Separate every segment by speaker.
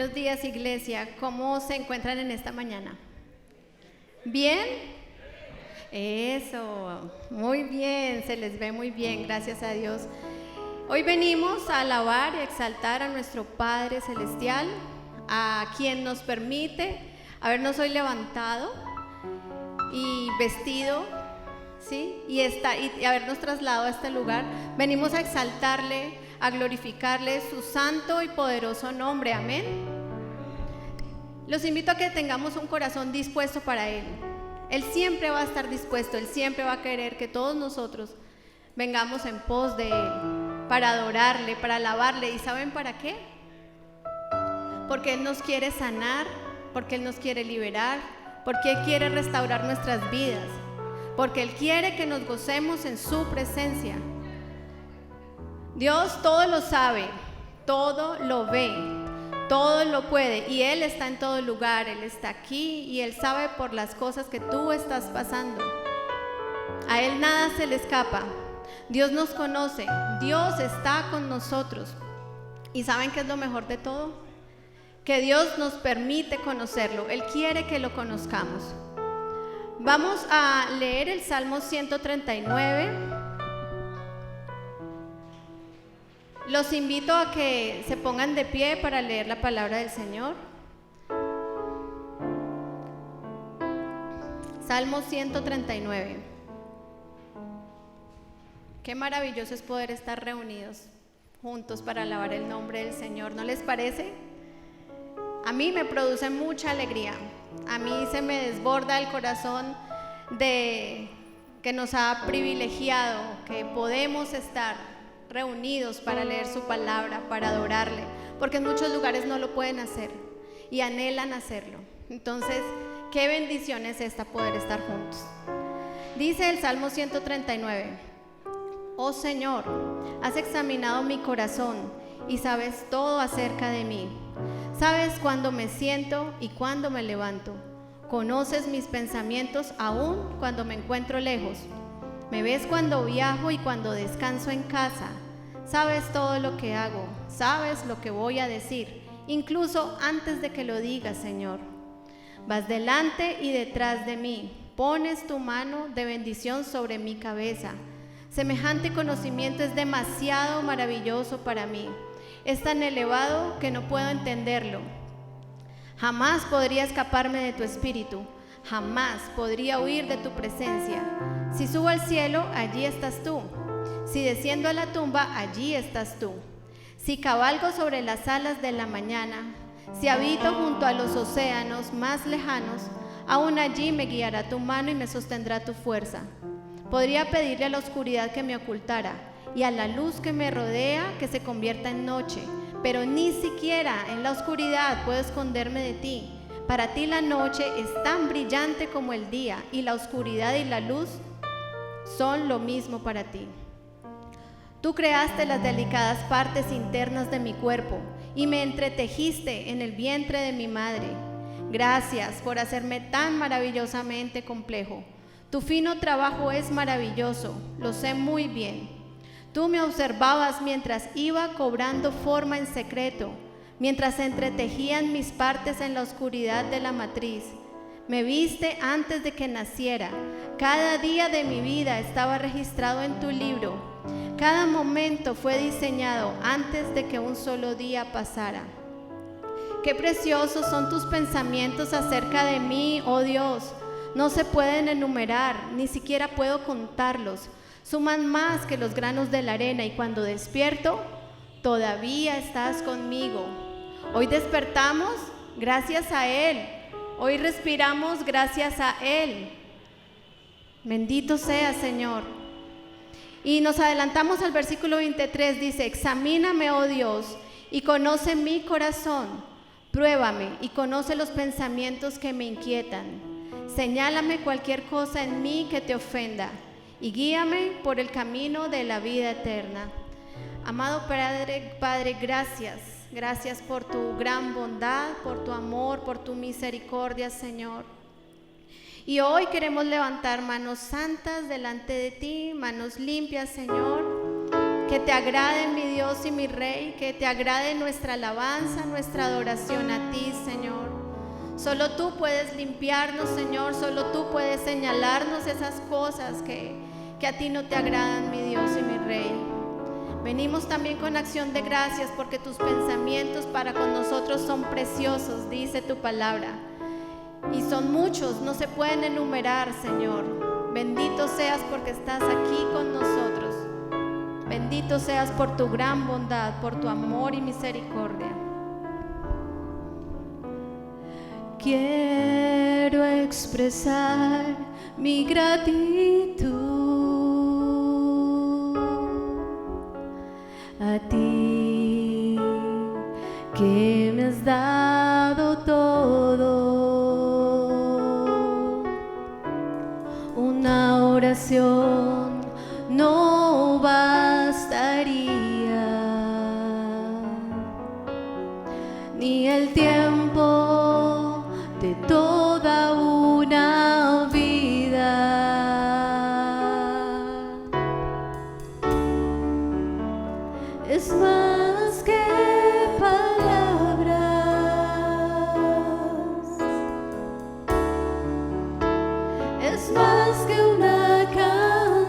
Speaker 1: Buenos días, iglesia. ¿Cómo se encuentran en esta mañana? ¿Bien? Eso, muy bien, se les ve muy bien, gracias a Dios. Hoy venimos a alabar y exaltar a nuestro Padre Celestial, a quien nos permite habernos hoy levantado y vestido, ¿sí? y habernos trasladado a este lugar. Venimos a exaltarle, a glorificarle su santo y poderoso nombre, amén. Los invito a que tengamos un corazón dispuesto para Él. Él siempre va a estar dispuesto, Él siempre va a querer que todos nosotros vengamos en pos de Él, para adorarle, para alabarle. ¿Y saben para qué? Porque Él nos quiere sanar, porque Él nos quiere liberar, porque Él quiere restaurar nuestras vidas, porque Él quiere que nos gocemos en su presencia. Dios todo lo sabe, todo lo ve, todo lo puede, y Él está en todo lugar. Él está aquí y Él sabe por las cosas que tú estás pasando. A Él nada se le escapa. Dios nos conoce, Dios está con nosotros. ¿Y saben qué es lo mejor de todo? Que Dios nos permite conocerlo. Él quiere que lo conozcamos. Vamos a leer el Salmo 139. Los invito a que se pongan de pie para leer la palabra del Señor. Salmo 139. Qué maravilloso es poder estar reunidos juntos para alabar el nombre del Señor, ¿no les parece? A mí me produce mucha alegría. A mí se me desborda el corazón de que nos ha privilegiado, que podemos estar reunidos para leer su palabra, para adorarle, porque en muchos lugares no lo pueden hacer y anhelan hacerlo. Entonces, qué bendición es esta, poder estar juntos. Dice el Salmo 139: Oh Señor, has examinado mi corazón y sabes todo acerca de mí. Sabes cuándo me siento y cuándo me levanto. Conoces mis pensamientos aún cuando me encuentro lejos. Me ves cuando viajo y cuando descanso en casa. Sabes todo lo que hago, sabes lo que voy a decir, incluso antes de que lo digas, Señor. Vas delante y detrás de mí, pones tu mano de bendición sobre mi cabeza. Semejante conocimiento es demasiado maravilloso para mí. Es tan elevado que no puedo entenderlo. Jamás podría escaparme de tu espíritu. Jamás podría huir de tu presencia. Si subo al cielo, allí estás tú. Si desciendo a la tumba, allí estás tú. Si cabalgo sobre las alas de la mañana, si habito junto a los océanos más lejanos, aún allí me guiará tu mano y me sostendrá tu fuerza. Podría pedirle a la oscuridad que me ocultara y a la luz que me rodea que se convierta en noche, pero ni siquiera en la oscuridad puedo esconderme de ti. Para ti la noche es tan brillante como el día, y la oscuridad y la luz son lo mismo para ti. Tú creaste las delicadas partes internas de mi cuerpo y me entretejiste en el vientre de mi madre. Gracias por hacerme tan maravillosamente complejo. Tu fino trabajo es maravilloso, lo sé muy bien. Tú me observabas mientras iba cobrando forma en secreto, mientras se entretejían mis partes en la oscuridad de la matriz. Me viste antes de que naciera. Cada día de mi vida estaba registrado en tu libro. Cada momento fue diseñado antes de que un solo día pasara. Qué preciosos son tus pensamientos acerca de mí, oh Dios. No se pueden enumerar, ni siquiera puedo contarlos. Suman más que los granos de la arena, y cuando despierto, todavía estás conmigo. Hoy despertamos gracias a Él. Hoy respiramos gracias a Él. Bendito sea, Señor. Y nos adelantamos al versículo 23, dice: Examíname, oh Dios, y conoce mi corazón. Pruébame y conoce los pensamientos que me inquietan. Señálame cualquier cosa en mí que te ofenda y guíame por el camino de la vida eterna. Amado Padre, gracias por tu gran bondad, por tu amor, por tu misericordia, Señor. Y hoy queremos levantar manos santas delante de ti, manos limpias, Señor, Que te agrade, mi Dios y mi Rey, que te agrade nuestra alabanza, nuestra adoración a ti, Señor. Solo tú puedes limpiarnos, Señor, solo tú puedes señalarnos esas cosas que a ti no te agradan, mi Dios y mi Rey. Venimos también con acción de gracias porque tus pensamientos para con nosotros son preciosos, dice tu palabra. Y son muchos, no se pueden enumerar, Señor. Bendito seas porque estás aquí con nosotros. Bendito seas por tu gran bondad, por tu amor y misericordia. Quiero expresar mi gratitud a ti, que me has dado todo. Una oración no bastaría, ni el tiempo de toda una vida. Es más que palabras, es más que una canción.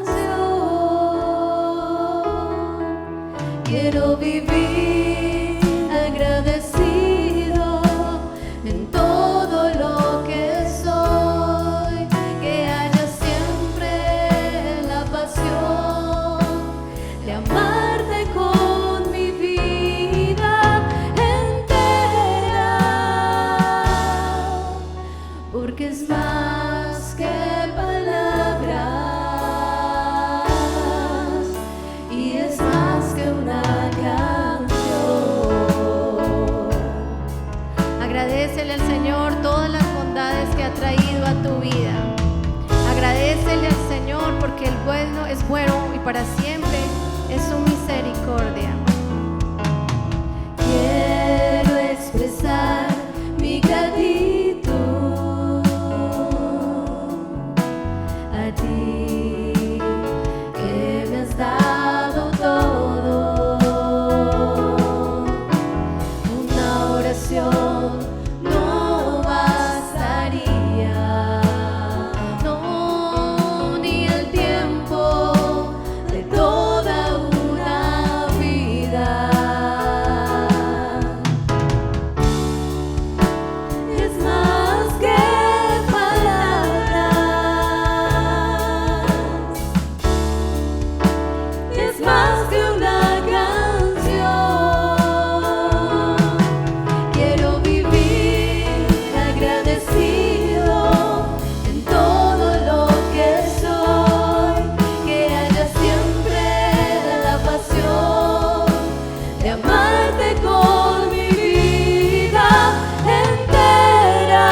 Speaker 1: Quiero vivir agradecido en todo lo que soy, que haya siempre la pasión de amarte con mi vida entera, porque es más que palabras y es más que una canción. Agradécele al Señor todas las bondades que ha traído a tu vida. Agradécele al Señor porque el bueno es bueno y para siempre es su misericordia. Quiero expresar mi gratitud a ti, que me has dado todo. Una oración no bastaría, no, ni el tiempo de toda una vida. Es más que palabras, es más que una canción. Quiero vivir agradecido en todo lo que soy, que haya siempre la pasión de amarte con mi vida entera,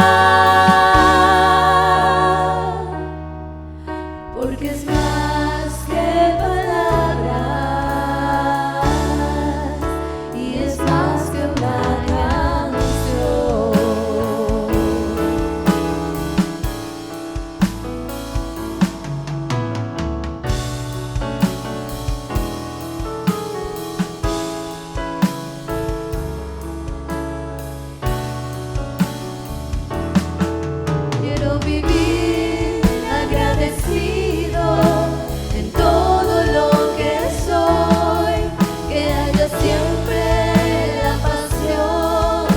Speaker 1: porque es más que palabras y es más que una canción. Quiero vivir agradecido en todo lo que soy, que haya siempre la pasión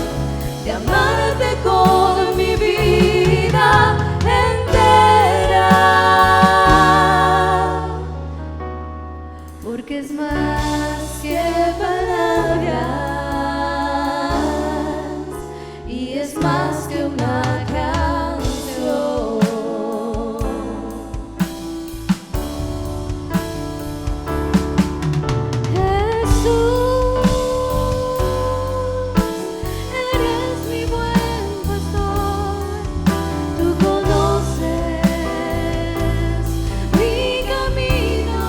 Speaker 1: de amarte con mi vida entera, porque es más que palabras y es más que una canción. Jesús, eres mi buen pastor, tú conoces mi camino.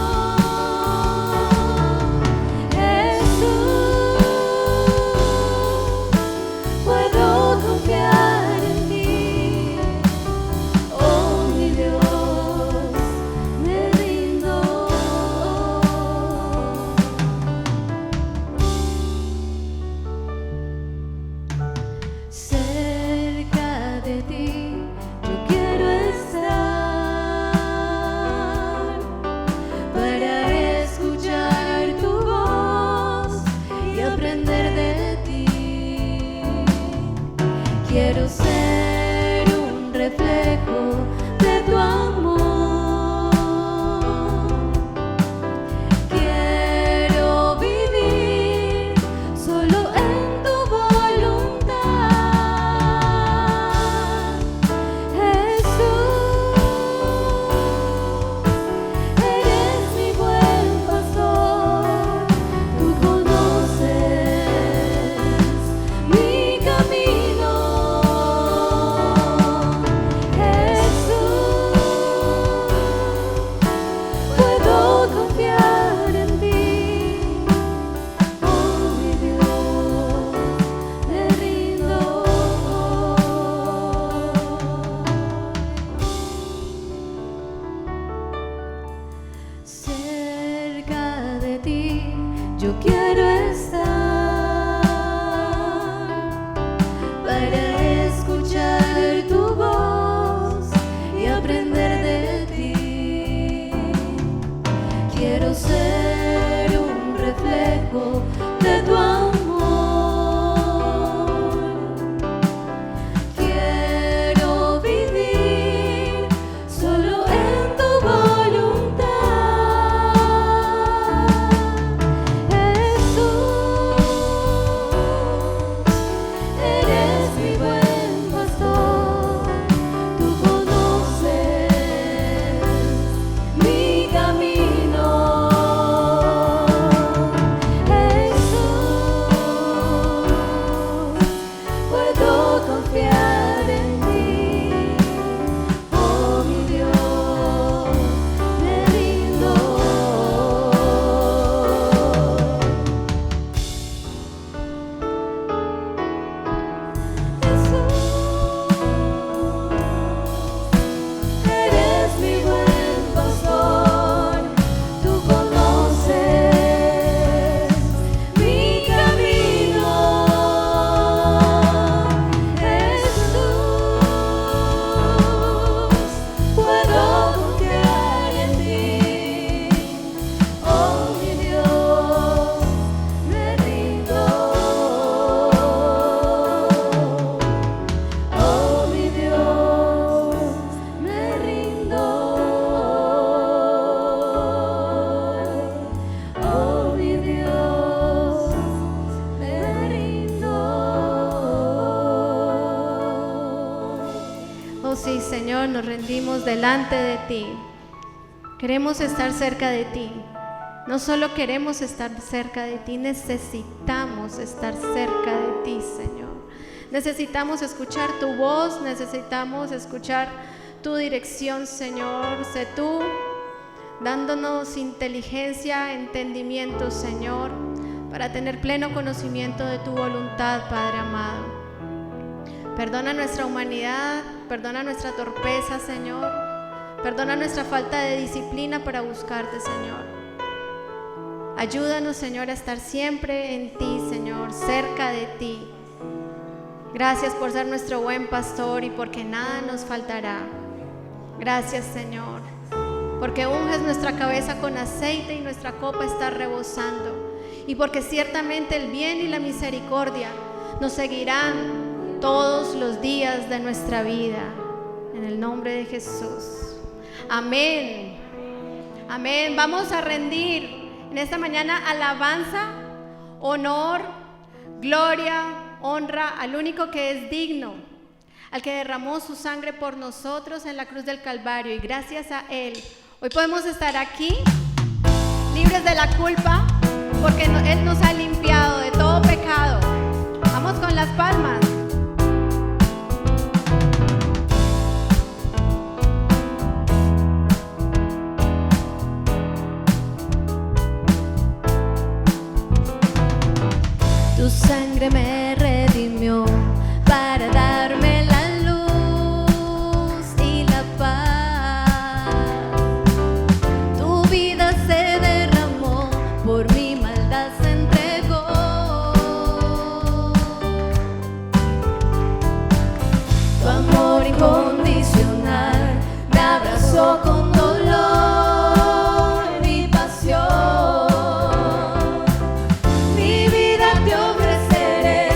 Speaker 2: Cerca de ti yo quiero estar para escuchar tu voz y aprender de ti. Quiero ser un reflejo de tu amor. Quiero vivir solo en tu voluntad. Jesús, eres mi buen pastor. Tú conoces mi camino. Puedo confiar en ti, oh mi Dios, me rindo. Jesús, eres mi buen pastor, tú conoces mi camino. Puedo confiar en ti, oh mi Dios, me rindo. Oh mi Dios, me rindo. Oh mi Dios, me rindo.
Speaker 1: Oh sí, Señor, nos rendimos delante de ti. Queremos estar cerca de ti. No solo queremos estar cerca de ti, necesitamos estar cerca de ti, Señor. Necesitamos escuchar tu voz, necesitamos escuchar tu dirección, Señor. Sé tú dándonos inteligencia, entendimiento, Señor, para tener pleno conocimiento de tu voluntad, Padre amado. Perdona nuestra humanidad, perdona nuestra torpeza, Señor. Perdona nuestra falta de disciplina para buscarte, Señor. Ayúdanos, Señor, a estar siempre en ti, Señor, cerca de ti. Gracias por ser nuestro buen pastor y porque nada nos faltará. Gracias, Señor, porque unges nuestra cabeza con aceite y nuestra copa está rebosando. Y porque ciertamente el bien y la misericordia nos seguirán todos los días de nuestra vida. En el nombre de Jesús. Amén. Amén. Vamos a rendir en esta mañana alabanza, honor, gloria, honra al único que es digno, al que derramó su sangre por nosotros en la cruz del Calvario, y gracias a Él hoy podemos estar aquí libres de la culpa, porque Él nos ha limpiado de todo pecado. Vamos con las palmas.
Speaker 2: Tu sangre me redimió para darme la luz y la paz. Tu vida se derramó, por mi maldad se entregó. Tu amor incondicional me abrazó con dolor y pasión. Mi vida te ofreceré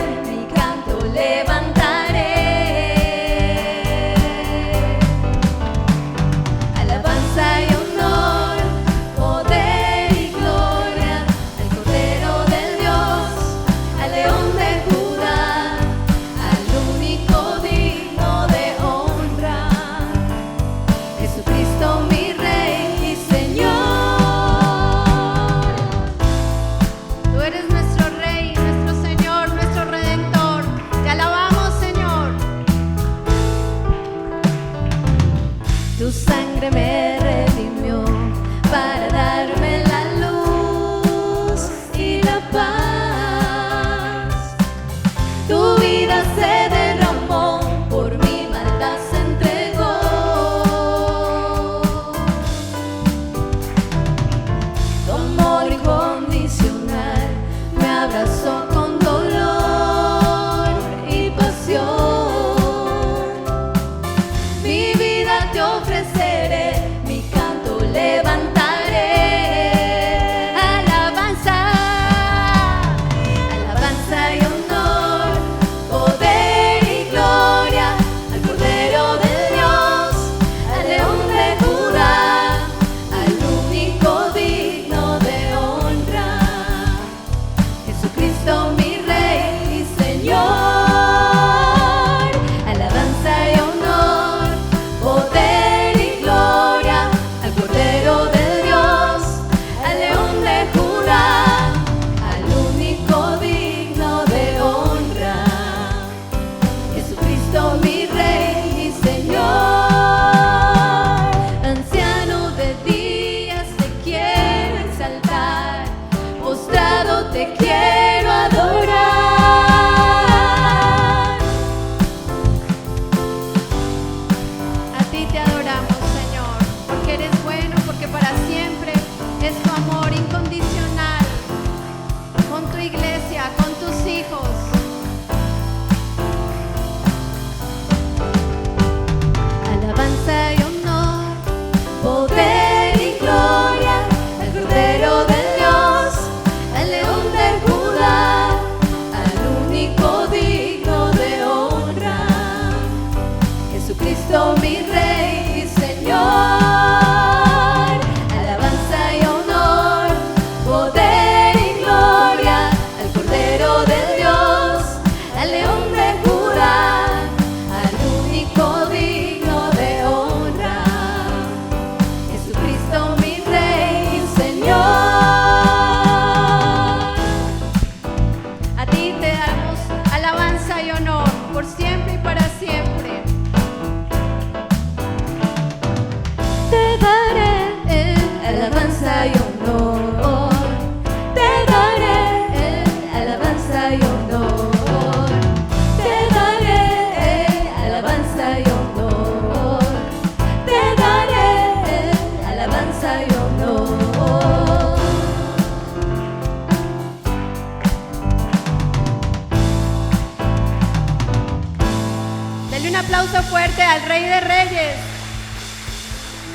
Speaker 1: al Rey de Reyes,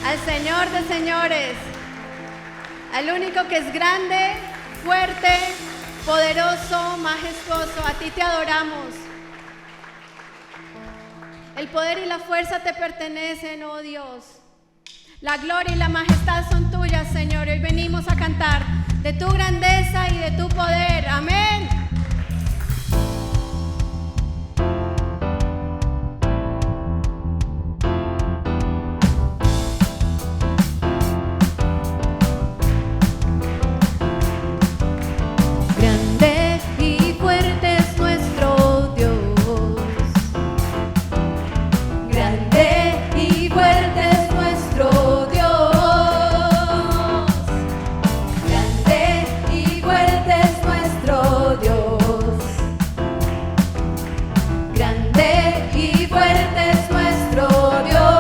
Speaker 1: al Señor de Señores, al único que es grande, fuerte, poderoso, majestuoso. A ti te adoramos. El poder y la fuerza te pertenecen, oh Dios. La gloria y la majestad son tuyas, Señor. Hoy venimos a cantar de tu grandeza y de tu poder. Amén.
Speaker 2: Grande y fuerte es nuestro Dios. Grande y fuerte es nuestro Dios. Grande y fuerte es nuestro Dios. Grande y fuerte es nuestro Dios.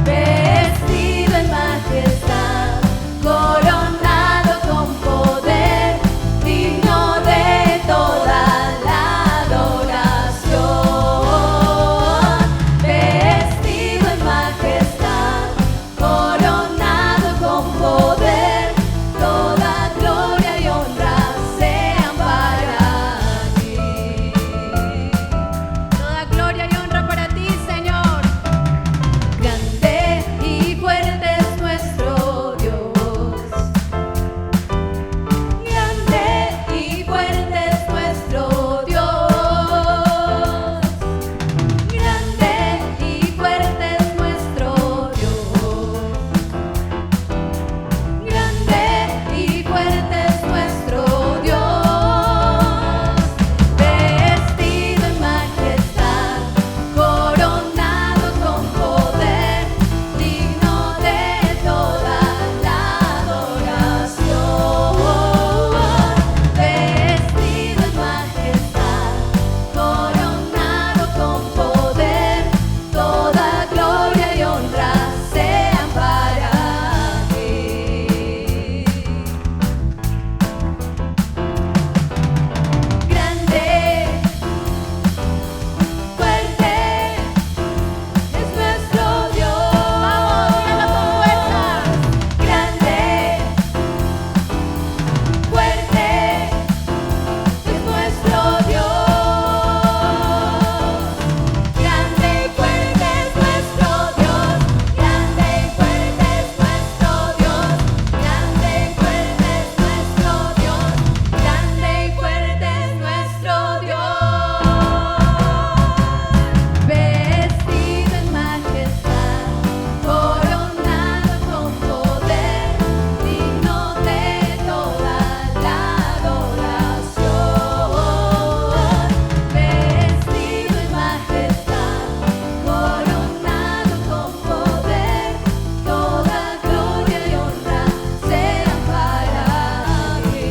Speaker 2: Vestido en majestad, coronado con poder, digno de toda la adoración. Vestido en majestad, coronado con poder, toda gloria y honra sean para ti.
Speaker 1: Toda gloria y honra para ti, Señor.
Speaker 2: Grande y fuerte es nuestro Dios. Grande y fuerte es nuestro Dios. Grande y fuerte es nuestro Dios. Grande y fuerte es nuestro Dios. Vestido en majestad, coronado con poder, digno de toda la adoración. Vestido en majestad, coronado con poder, toda gloria y honra sean para ti. Grande, fuerte es nuestro Dios.
Speaker 1: Vamos, dígalo con fuerza.
Speaker 2: Grande, fuerte es nuestro Dios. Grande y fuerte es nuestro Dios. Grande y fuerte es nuestro Dios. Grande y fuerte es nuestro Dios. Grande y fuerte es nuestro Dios. Vestido en majestad, coronado con poder, digno de toda la adoración. Vestido en majestad, coronado con poder, toda gloria y honra sean para ti.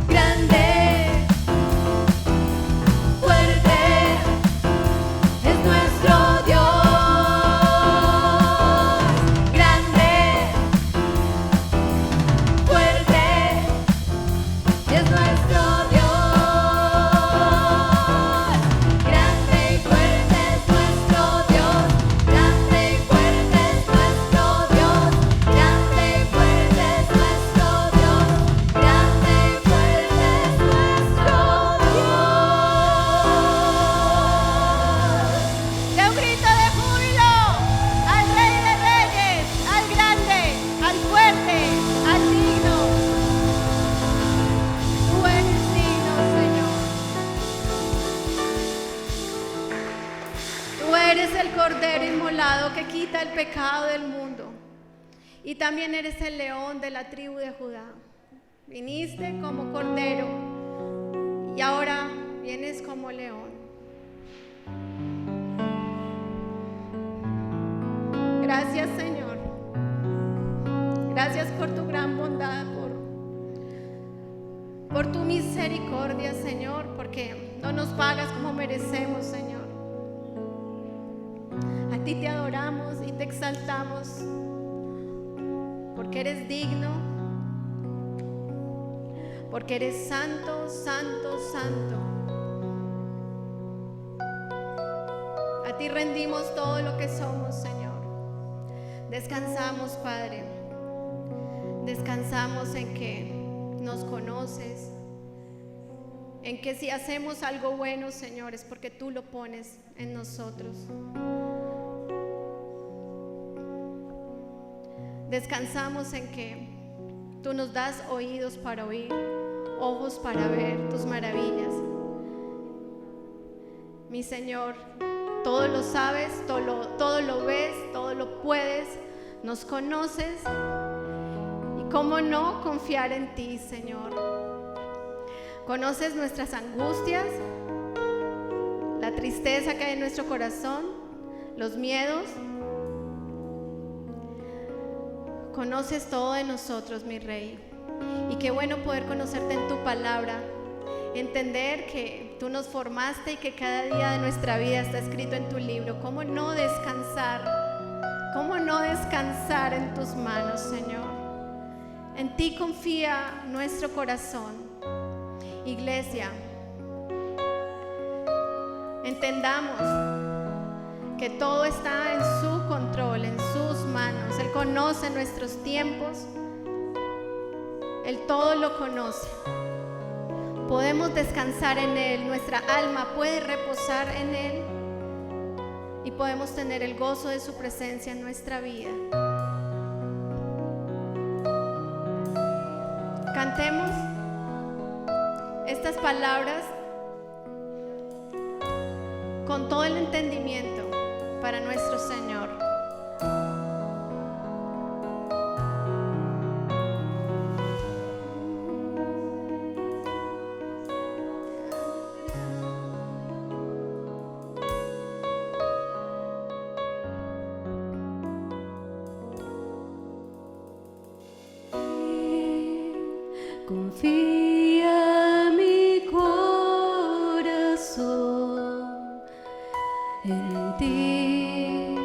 Speaker 2: Grande, fuerte es nuestro Dios. Grande, fuerte es nuestro Dios. Grande y fuerte es nuestro Dios. Grande y fuerte es nuestro Dios. Grande y fuerte es nuestro Dios. Grande y fuerte es nuestro Dios.
Speaker 1: De un grito de júbilo al Rey de Reyes, al grande, al fuerte, al digno. Tú eres digno, Señor. Tú eres el Cordero inmolado que quita el pecado del mundo. Y también eres el león de la tribu de Judá. Viniste como cordero y ahora vienes como león. Gracias, Señor. Gracias por tu gran bondad, por tu misericordia, Señor, porque no nos pagas como merecemos, Señor. A ti te adoramos y te exaltamos, porque eres digno, porque eres santo, santo, santo. A ti rendimos todo lo que somos, Señor. Descansamos, Padre. Descansamos en que nos conoces, en que si hacemos algo bueno, Señor, es porque tú lo pones en nosotros. Descansamos en que tú nos das oídos para oír, ojos para ver tus maravillas. Mi Señor, todo lo sabes, todo lo ves, todo lo puedes, nos conoces. Y cómo no confiar en ti, Señor. Conoces nuestras angustias, la tristeza que hay en nuestro corazón, los miedos. Conoces todo de nosotros, mi Rey. Y qué bueno poder conocerte en tu palabra, entender que tú nos formaste y que cada día de nuestra vida está escrito en tu libro. ¿Cómo no descansar? ¿Cómo no descansar en tus manos, Señor? En ti confía nuestro corazón. Iglesia, entendamos que todo está en su control, en sus manos. Él conoce nuestros tiempos, Él todo lo conoce. Podemos descansar en Él, nuestra alma puede reposar en Él y podemos tener el gozo de su presencia en nuestra vida. Cantemos estas palabras con todo el entendimiento para nuestro Señor.
Speaker 2: Confía mi corazón en ti,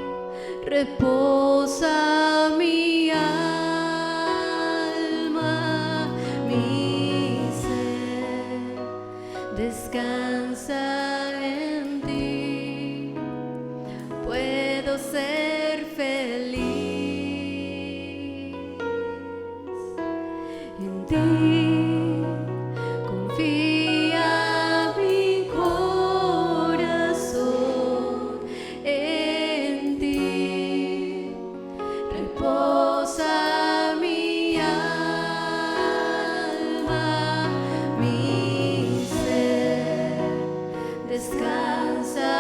Speaker 2: reposa mi alma, mi ser, descansa en ti, puedo ser feliz en ti. Confía mi corazón en ti, reposa mi alma, mi ser, descansa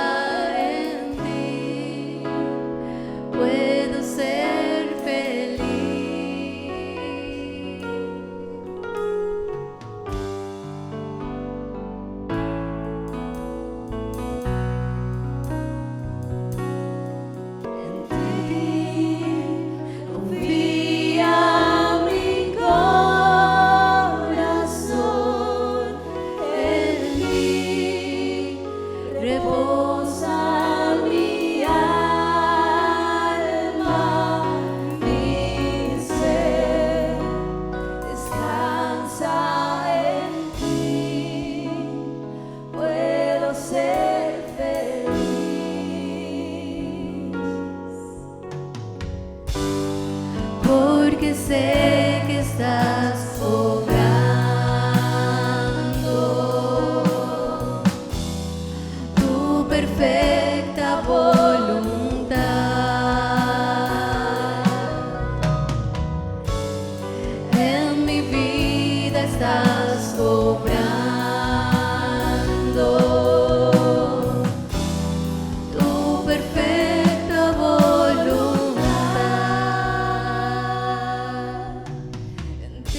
Speaker 2: en ti, puedo ser feliz. Confía mi corazón en ti, reposa mi alma, mi ser, descansa en ti, puedo ser feliz. Porque sé que estás obrando tu perfecta voluntad. En mi vida estás obrando tu perfecta voluntad. En ti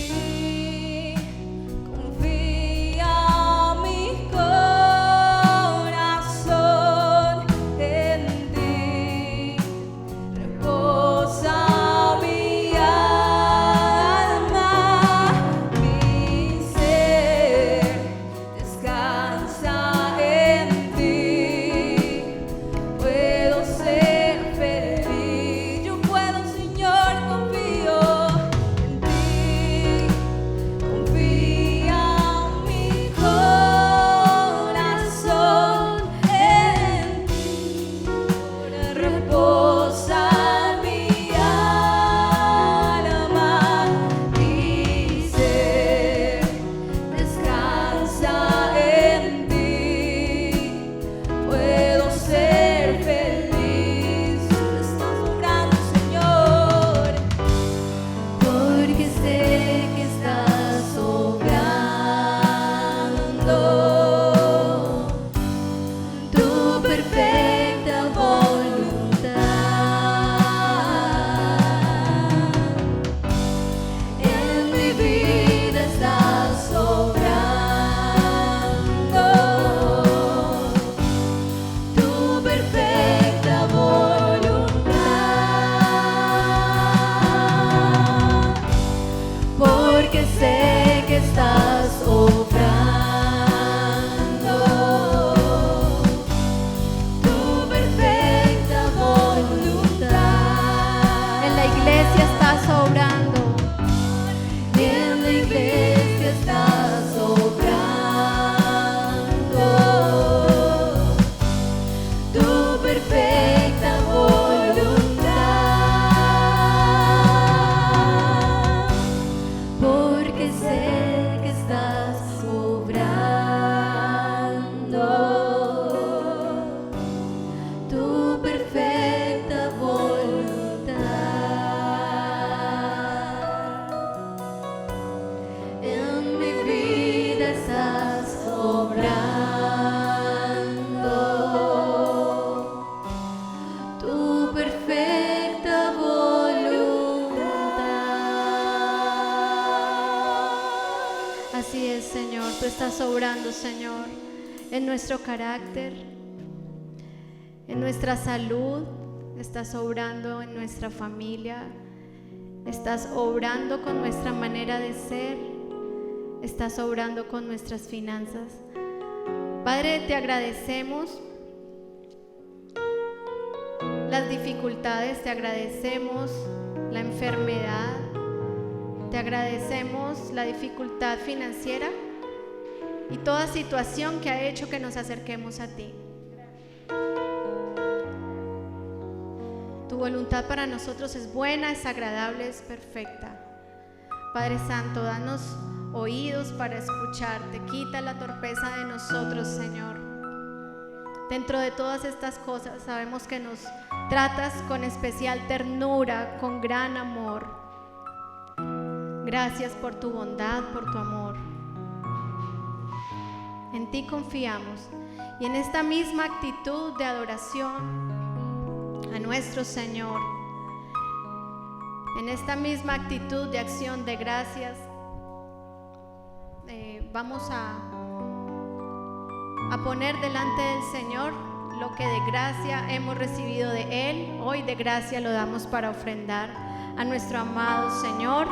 Speaker 2: perfecta voluntad.
Speaker 1: Así es, Señor, tú estás obrando, Señor, en nuestro carácter, en nuestra salud, estás obrando en nuestra familia, estás obrando con nuestra manera de ser, estás obrando con nuestras finanzas. Padre, te agradecemos las dificultades, te agradecemos la enfermedad, te agradecemos la dificultad financiera y toda situación que ha hecho que nos acerquemos a ti. Tu voluntad para nosotros es buena, es agradable, es perfecta. Padre Santo, danos oídos para escucharte, quita la torpeza de nosotros, Señor. Dentro de todas estas cosas sabemos que nos tratas con especial ternura, con gran amor. Gracias por tu bondad, por tu amor. En ti confiamos y en esta misma actitud de adoración a nuestro Señor, en esta misma actitud de acción de gracias, vamos a poner delante del Señor lo que de gracia hemos recibido de Él. Hoy de gracia lo damos para ofrendar a nuestro amado Señor,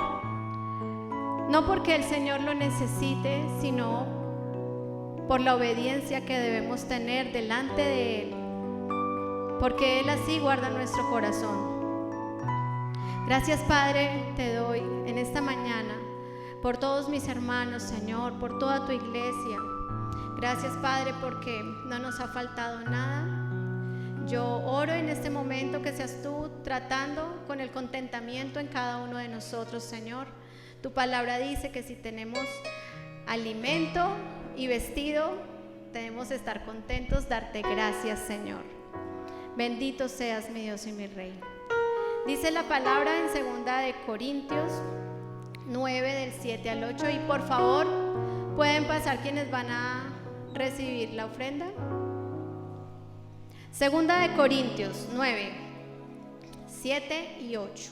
Speaker 1: no porque el Señor lo necesite, sino por la obediencia que debemos tener delante de Él, porque Él así guarda nuestro corazón. Gracias, Padre, te doy en esta mañana por todos mis hermanos, Señor, por toda tu iglesia. Gracias, Padre, porque no nos ha faltado nada. Yo oro en este momento que seas tú tratando con el contentamiento en cada uno de nosotros, Señor. Tu palabra dice que si tenemos alimento y vestido, debemos estar contentos, darte gracias, Señor. Bendito seas mi Dios y mi Rey. Dice la palabra en 2 de Corintios 9 del 7 al 8, y por favor pueden pasar quienes van a recibir la ofrenda. 2 de Corintios 9, 7 y 8.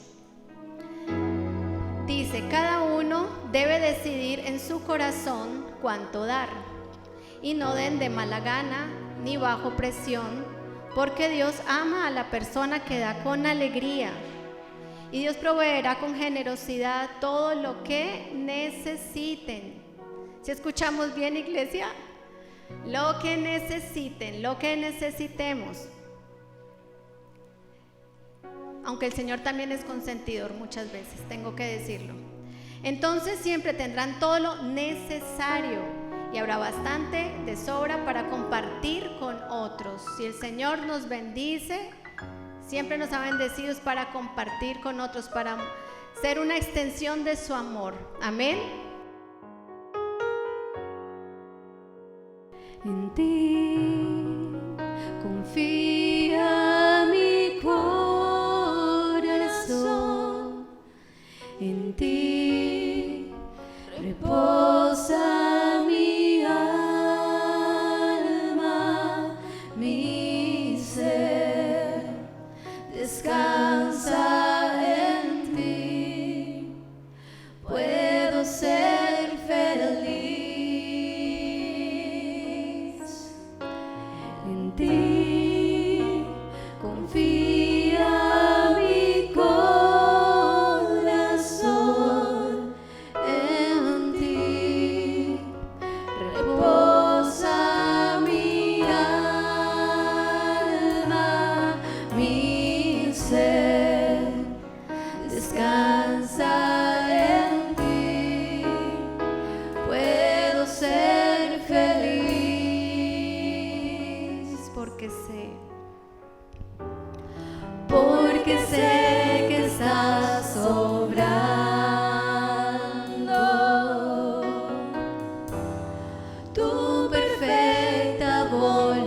Speaker 1: Dice: cada uno debe decidir en su corazón cuánto dar, y no den de mala gana ni bajo presión, porque Dios ama a la persona que da con alegría, y Dios proveerá con generosidad todo lo que necesiten. ¿Si escuchamos bien, iglesia? Lo que necesiten, lo que necesitemos. Aunque el Señor también es consentidor muchas veces, tengo que decirlo. Entonces siempre tendrán todo lo necesario y habrá bastante de sobra para compartir con otros. Si el Señor nos bendice, siempre nos ha bendecido para compartir con otros, para ser una extensión de su amor. Amén.
Speaker 2: En ti confía mi corazón, en ti reposa mi alma, mi ser descansa en ti, puedo ser feliz. En ti confía mi corazón, en ti reposa mi alma, mi ser descansa en ti, puedo ser feliz. Porque sé que estás obrando tu perfecta voluntad.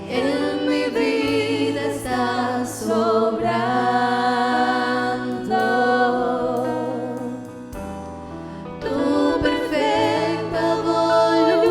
Speaker 2: En mi vida estás obrando tu perfecta voluntad.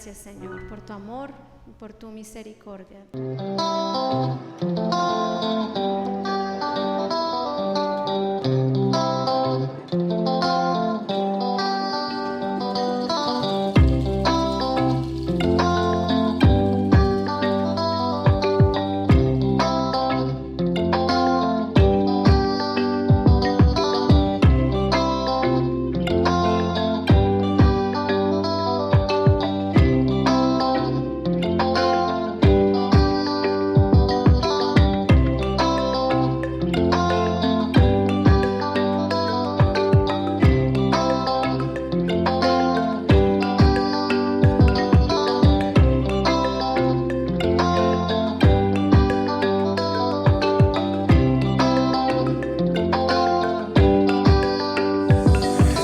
Speaker 1: gracias, Señor, por tu amor y por tu misericordia.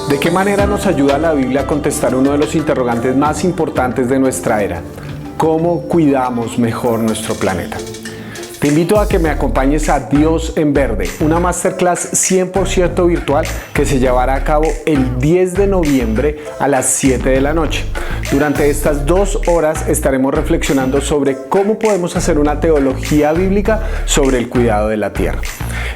Speaker 3: ¿De qué manera nos ayuda la Biblia a contestar uno de los interrogantes más importantes de nuestra era? ¿Cómo cuidamos mejor nuestro planeta? Te invito a que me acompañes a Dios en Verde, una masterclass 100% virtual que se llevará a cabo el 10 de noviembre a las 7 de la noche. Durante estas 2 horas estaremos reflexionando sobre cómo podemos hacer una teología bíblica sobre el cuidado de la tierra.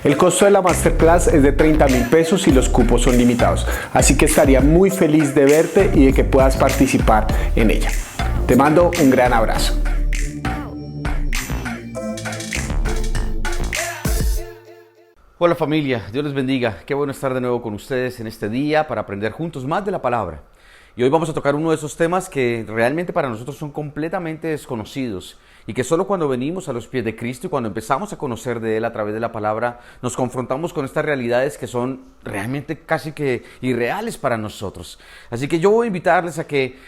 Speaker 3: El costo de la masterclass es de 30,000 pesos y los cupos son limitados, así que estaría muy feliz de verte y de que puedas participar en ella. Te mando un gran abrazo.
Speaker 4: Hola familia, Dios les bendiga. Qué bueno estar de nuevo con ustedes en este día para aprender juntos más de la palabra. Y hoy vamos a tocar uno de esos temas que realmente para nosotros son completamente desconocidos y que solo cuando venimos a los pies de Cristo y cuando empezamos a conocer de Él a través de la palabra, nos confrontamos con estas realidades que son realmente casi que irreales para nosotros. Así que yo voy a invitarles a que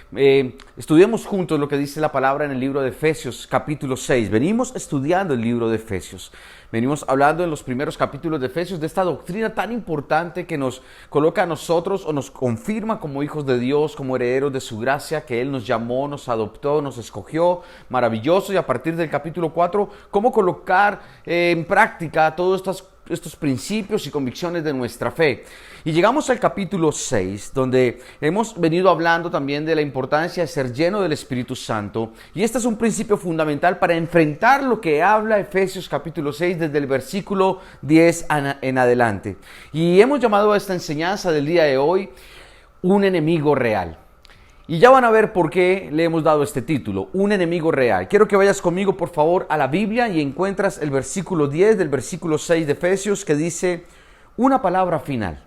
Speaker 4: estudiemos juntos lo que dice la palabra en el libro de Efesios capítulo 6. Venimos estudiando el libro de Efesios. Venimos hablando en los primeros capítulos de Efesios de esta doctrina tan importante que nos coloca a nosotros o nos confirma como hijos de Dios, como herederos de su gracia, que Él nos llamó, nos adoptó, nos escogió, maravilloso. Y a partir del capítulo 4, cómo colocar en práctica todos estos principios y convicciones de nuestra fe. Y llegamos al capítulo 6, donde hemos venido hablando también de la importancia de ser lleno del Espíritu Santo. Y este es un principio fundamental para enfrentar lo que habla Efesios capítulo 6 desde el versículo 10 en adelante. Y hemos llamado a esta enseñanza del día de hoy un enemigo real. Y ya van a ver por qué le hemos dado este título, un enemigo real. Quiero que vayas conmigo, por favor, a la Biblia y encuentras el versículo 10 del versículo 6 de Efesios que dice una palabra final.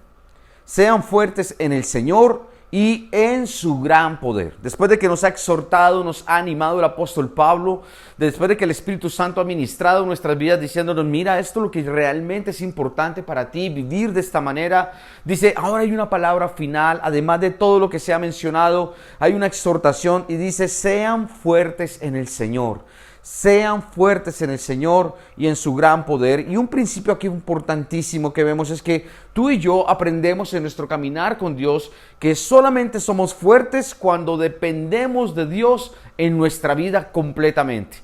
Speaker 4: Sean fuertes en el Señor y en su gran poder. Después de que nos ha exhortado, nos ha animado el apóstol Pablo, después de que el Espíritu Santo ha ministrado nuestras vidas diciéndonos, mira, esto es lo que realmente es importante para ti, vivir de esta manera. Dice, ahora hay una palabra final, además de todo lo que se ha mencionado, hay una exhortación y dice, sean fuertes en el Señor. Sean fuertes en el Señor y en su gran poder. Y un principio aquí importantísimo que vemos es que tú y yo aprendemos en nuestro caminar con Dios que solamente somos fuertes cuando dependemos de Dios en nuestra vida completamente.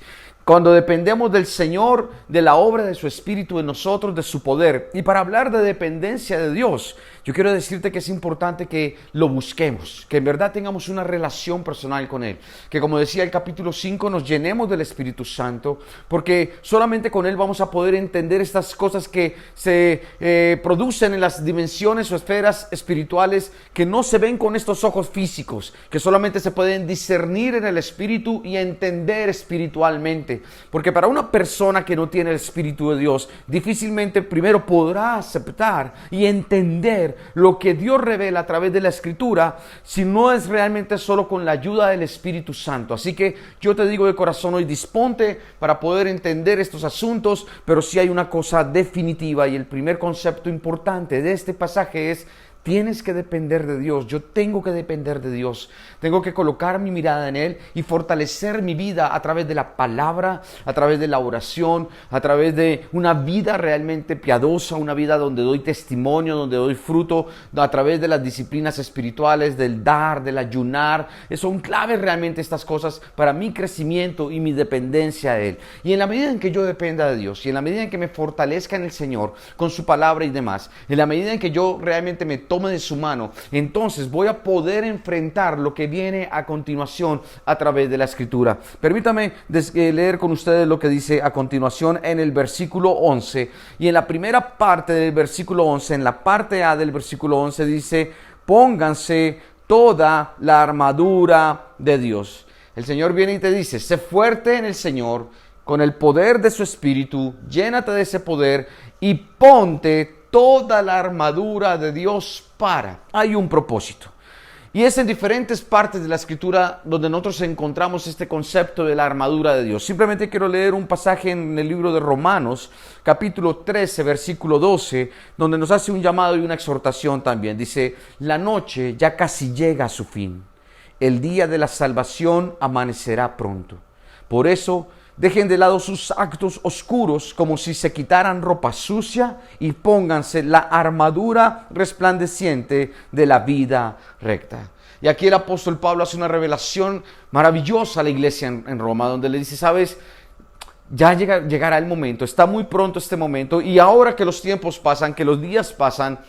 Speaker 4: Cuando dependemos del Señor, de la obra de su Espíritu en nosotros, de su poder. Y para hablar de dependencia de Dios, yo quiero decirte que es importante que lo busquemos, que en verdad tengamos una relación personal con Él. Que como decía el capítulo 5, nos llenemos del Espíritu Santo, porque solamente con Él vamos a poder entender estas cosas que se producen en las dimensiones o esferas espirituales que no se ven con estos ojos físicos, que solamente se pueden discernir en el Espíritu y entender espiritualmente. Porque para una persona que no tiene el Espíritu de Dios, difícilmente primero podrá aceptar y entender lo que Dios revela a través de la Escritura, si no es realmente solo con la ayuda del Espíritu Santo. Así que yo te digo de corazón hoy, disponte para poder entender estos asuntos, pero sí hay una cosa definitiva y el primer concepto importante de este pasaje es: tienes que depender de Dios. Yo tengo que depender de Dios. Tengo que colocar mi mirada en Él y fortalecer mi vida a través de la palabra, a través de la oración, a través de una vida realmente piadosa, una vida donde doy testimonio, donde doy fruto, a través de las disciplinas espirituales, del dar, del ayunar. Son claves realmente estas cosas para mi crecimiento y mi dependencia de Él. Y en la medida en que yo dependa de Dios y en la medida en que me fortalezca en el Señor con su palabra y demás, en la medida en que yo realmente me tome de su mano, entonces voy a poder enfrentar lo que viene a continuación a través de la Escritura. Permítame leer con ustedes lo que dice a continuación en el versículo 11. Y en la primera parte del versículo 11, en la parte A del versículo 11 dice: pónganse toda la armadura de Dios. El Señor viene y te dice: sé fuerte en el Señor, con el poder de su Espíritu, llénate de ese poder y ponte toda la armadura de Dios para. Hay un propósito. Y es en diferentes partes de la Escritura donde nosotros encontramos este concepto de la armadura de Dios. Simplemente quiero leer un pasaje en el libro de Romanos, capítulo 13, versículo 12, donde nos hace un llamado y una exhortación también. Dice: la noche ya casi llega a su fin. El día de la salvación amanecerá pronto. Por eso, dejen de lado sus actos oscuros como si se quitaran ropa sucia y pónganse la armadura resplandeciente de la vida recta. Y aquí el apóstol Pablo hace una revelación maravillosa a la iglesia en Roma, donde le dice: sabes, ya llegará el momento, está muy pronto este momento, y ahora que los tiempos pasan, que los días pasan,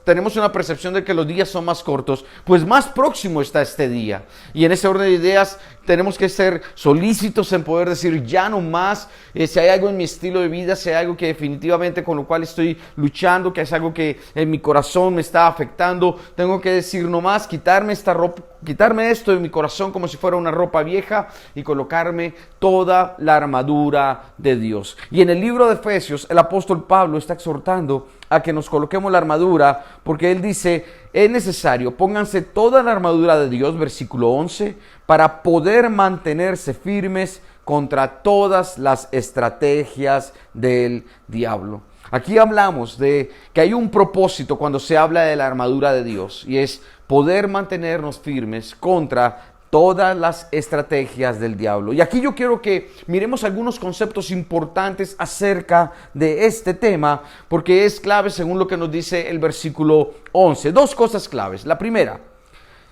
Speaker 4: tenemos una percepción de que los días son más cortos, pues más próximo está este día. Y en ese orden de ideas tenemos que ser solícitos en poder decir ya no más. Si hay algo en mi estilo de vida, si hay algo que definitivamente con lo cual estoy luchando, que es algo que en mi corazón me está afectando, tengo que decir no más, quitarme esta ropa, quitarme esto de mi corazón como si fuera una ropa vieja y colocarme toda la armadura de Dios. Y en el libro de Efesios, el apóstol Pablo está exhortando a que nos coloquemos la armadura, porque él dice: es necesario, pónganse toda la armadura de Dios, versículo 11, para poder mantenerse firmes contra todas las estrategias del diablo. Aquí hablamos de que hay un propósito cuando se habla de la armadura de Dios, y es poder mantenernos firmes contra todas las estrategias del diablo. Y aquí yo quiero que miremos algunos conceptos importantes acerca de este tema, porque es clave según lo que nos dice el versículo 11. Dos cosas claves. La primera: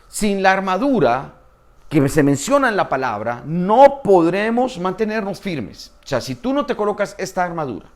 Speaker 4: sin la armadura que se menciona en la palabra, no podremos mantenernos firmes. O sea, si tú no te colocas esta armadura,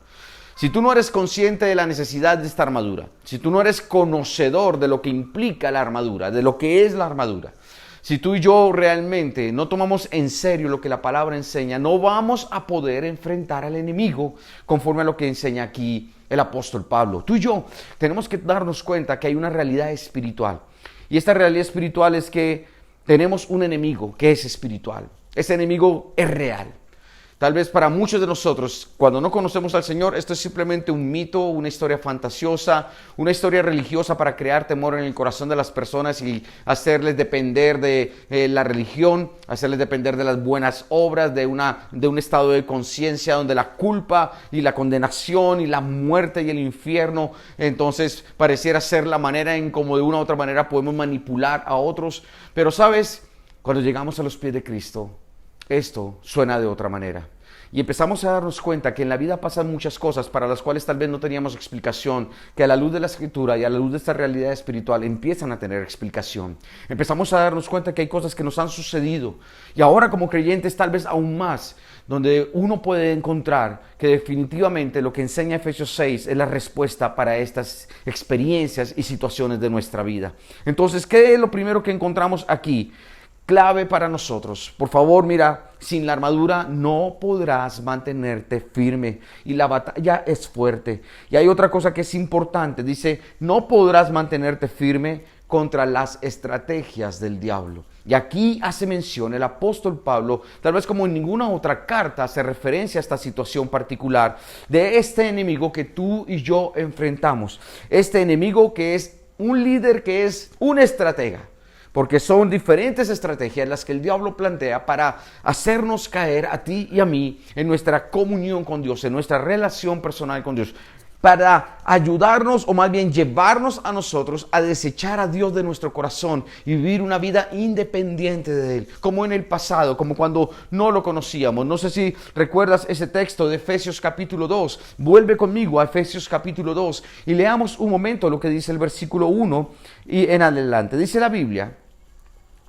Speaker 4: si tú no eres consciente de la necesidad de esta armadura, si tú no eres conocedor de lo que implica la armadura, de lo que es la armadura, si tú y yo realmente no tomamos en serio lo que la palabra enseña, no vamos a poder enfrentar al enemigo conforme a lo que enseña aquí el apóstol Pablo. Tú y yo tenemos que darnos cuenta que hay una realidad espiritual. Y esta realidad espiritual es que tenemos un enemigo que es espiritual. Ese enemigo es real. Tal vez para muchos de nosotros, cuando no conocemos al Señor, esto es simplemente un mito, una historia fantasiosa, una historia religiosa para crear temor en el corazón de las personas y hacerles depender de la religión, hacerles depender de las buenas obras, de un estado de conciencia donde la culpa y la condenación y la muerte y el infierno, entonces pareciera ser la manera en cómo de una u otra manera podemos manipular a otros. Pero ¿sabes? Cuando llegamos a los pies de Cristo, esto suena de otra manera. Y empezamos a darnos cuenta que en la vida pasan muchas cosas para las cuales tal vez no teníamos explicación, que a la luz de la Escritura y a la luz de esta realidad espiritual empiezan a tener explicación. Empezamos a darnos cuenta que hay cosas que nos han sucedido, y ahora como creyentes tal vez aún más, donde uno puede encontrar que definitivamente lo que enseña Efesios 6 es la respuesta para estas experiencias y situaciones de nuestra vida. Entonces, ¿qué es lo primero que encontramos aquí? Clave para nosotros. Por favor, mira, sin la armadura no podrás mantenerte firme y la batalla es fuerte. Y hay otra cosa que es importante, dice: no podrás mantenerte firme contra las estrategias del diablo. Y aquí hace mención el apóstol Pablo, tal vez como en ninguna otra carta hace referencia a esta situación particular de este enemigo que tú y yo enfrentamos. Este enemigo que es un líder, que es un estratega. Porque son diferentes estrategias las que el diablo plantea para hacernos caer a ti y a mí en nuestra comunión con Dios, en nuestra relación personal con Dios, para ayudarnos, o más bien llevarnos a nosotros a desechar a Dios de nuestro corazón y vivir una vida independiente de Él, como en el pasado, como cuando no lo conocíamos. No sé si recuerdas ese texto de Efesios capítulo 2. Vuelve conmigo a Efesios capítulo 2 y leamos un momento lo que dice el versículo 1 y en adelante. Dice la Biblia: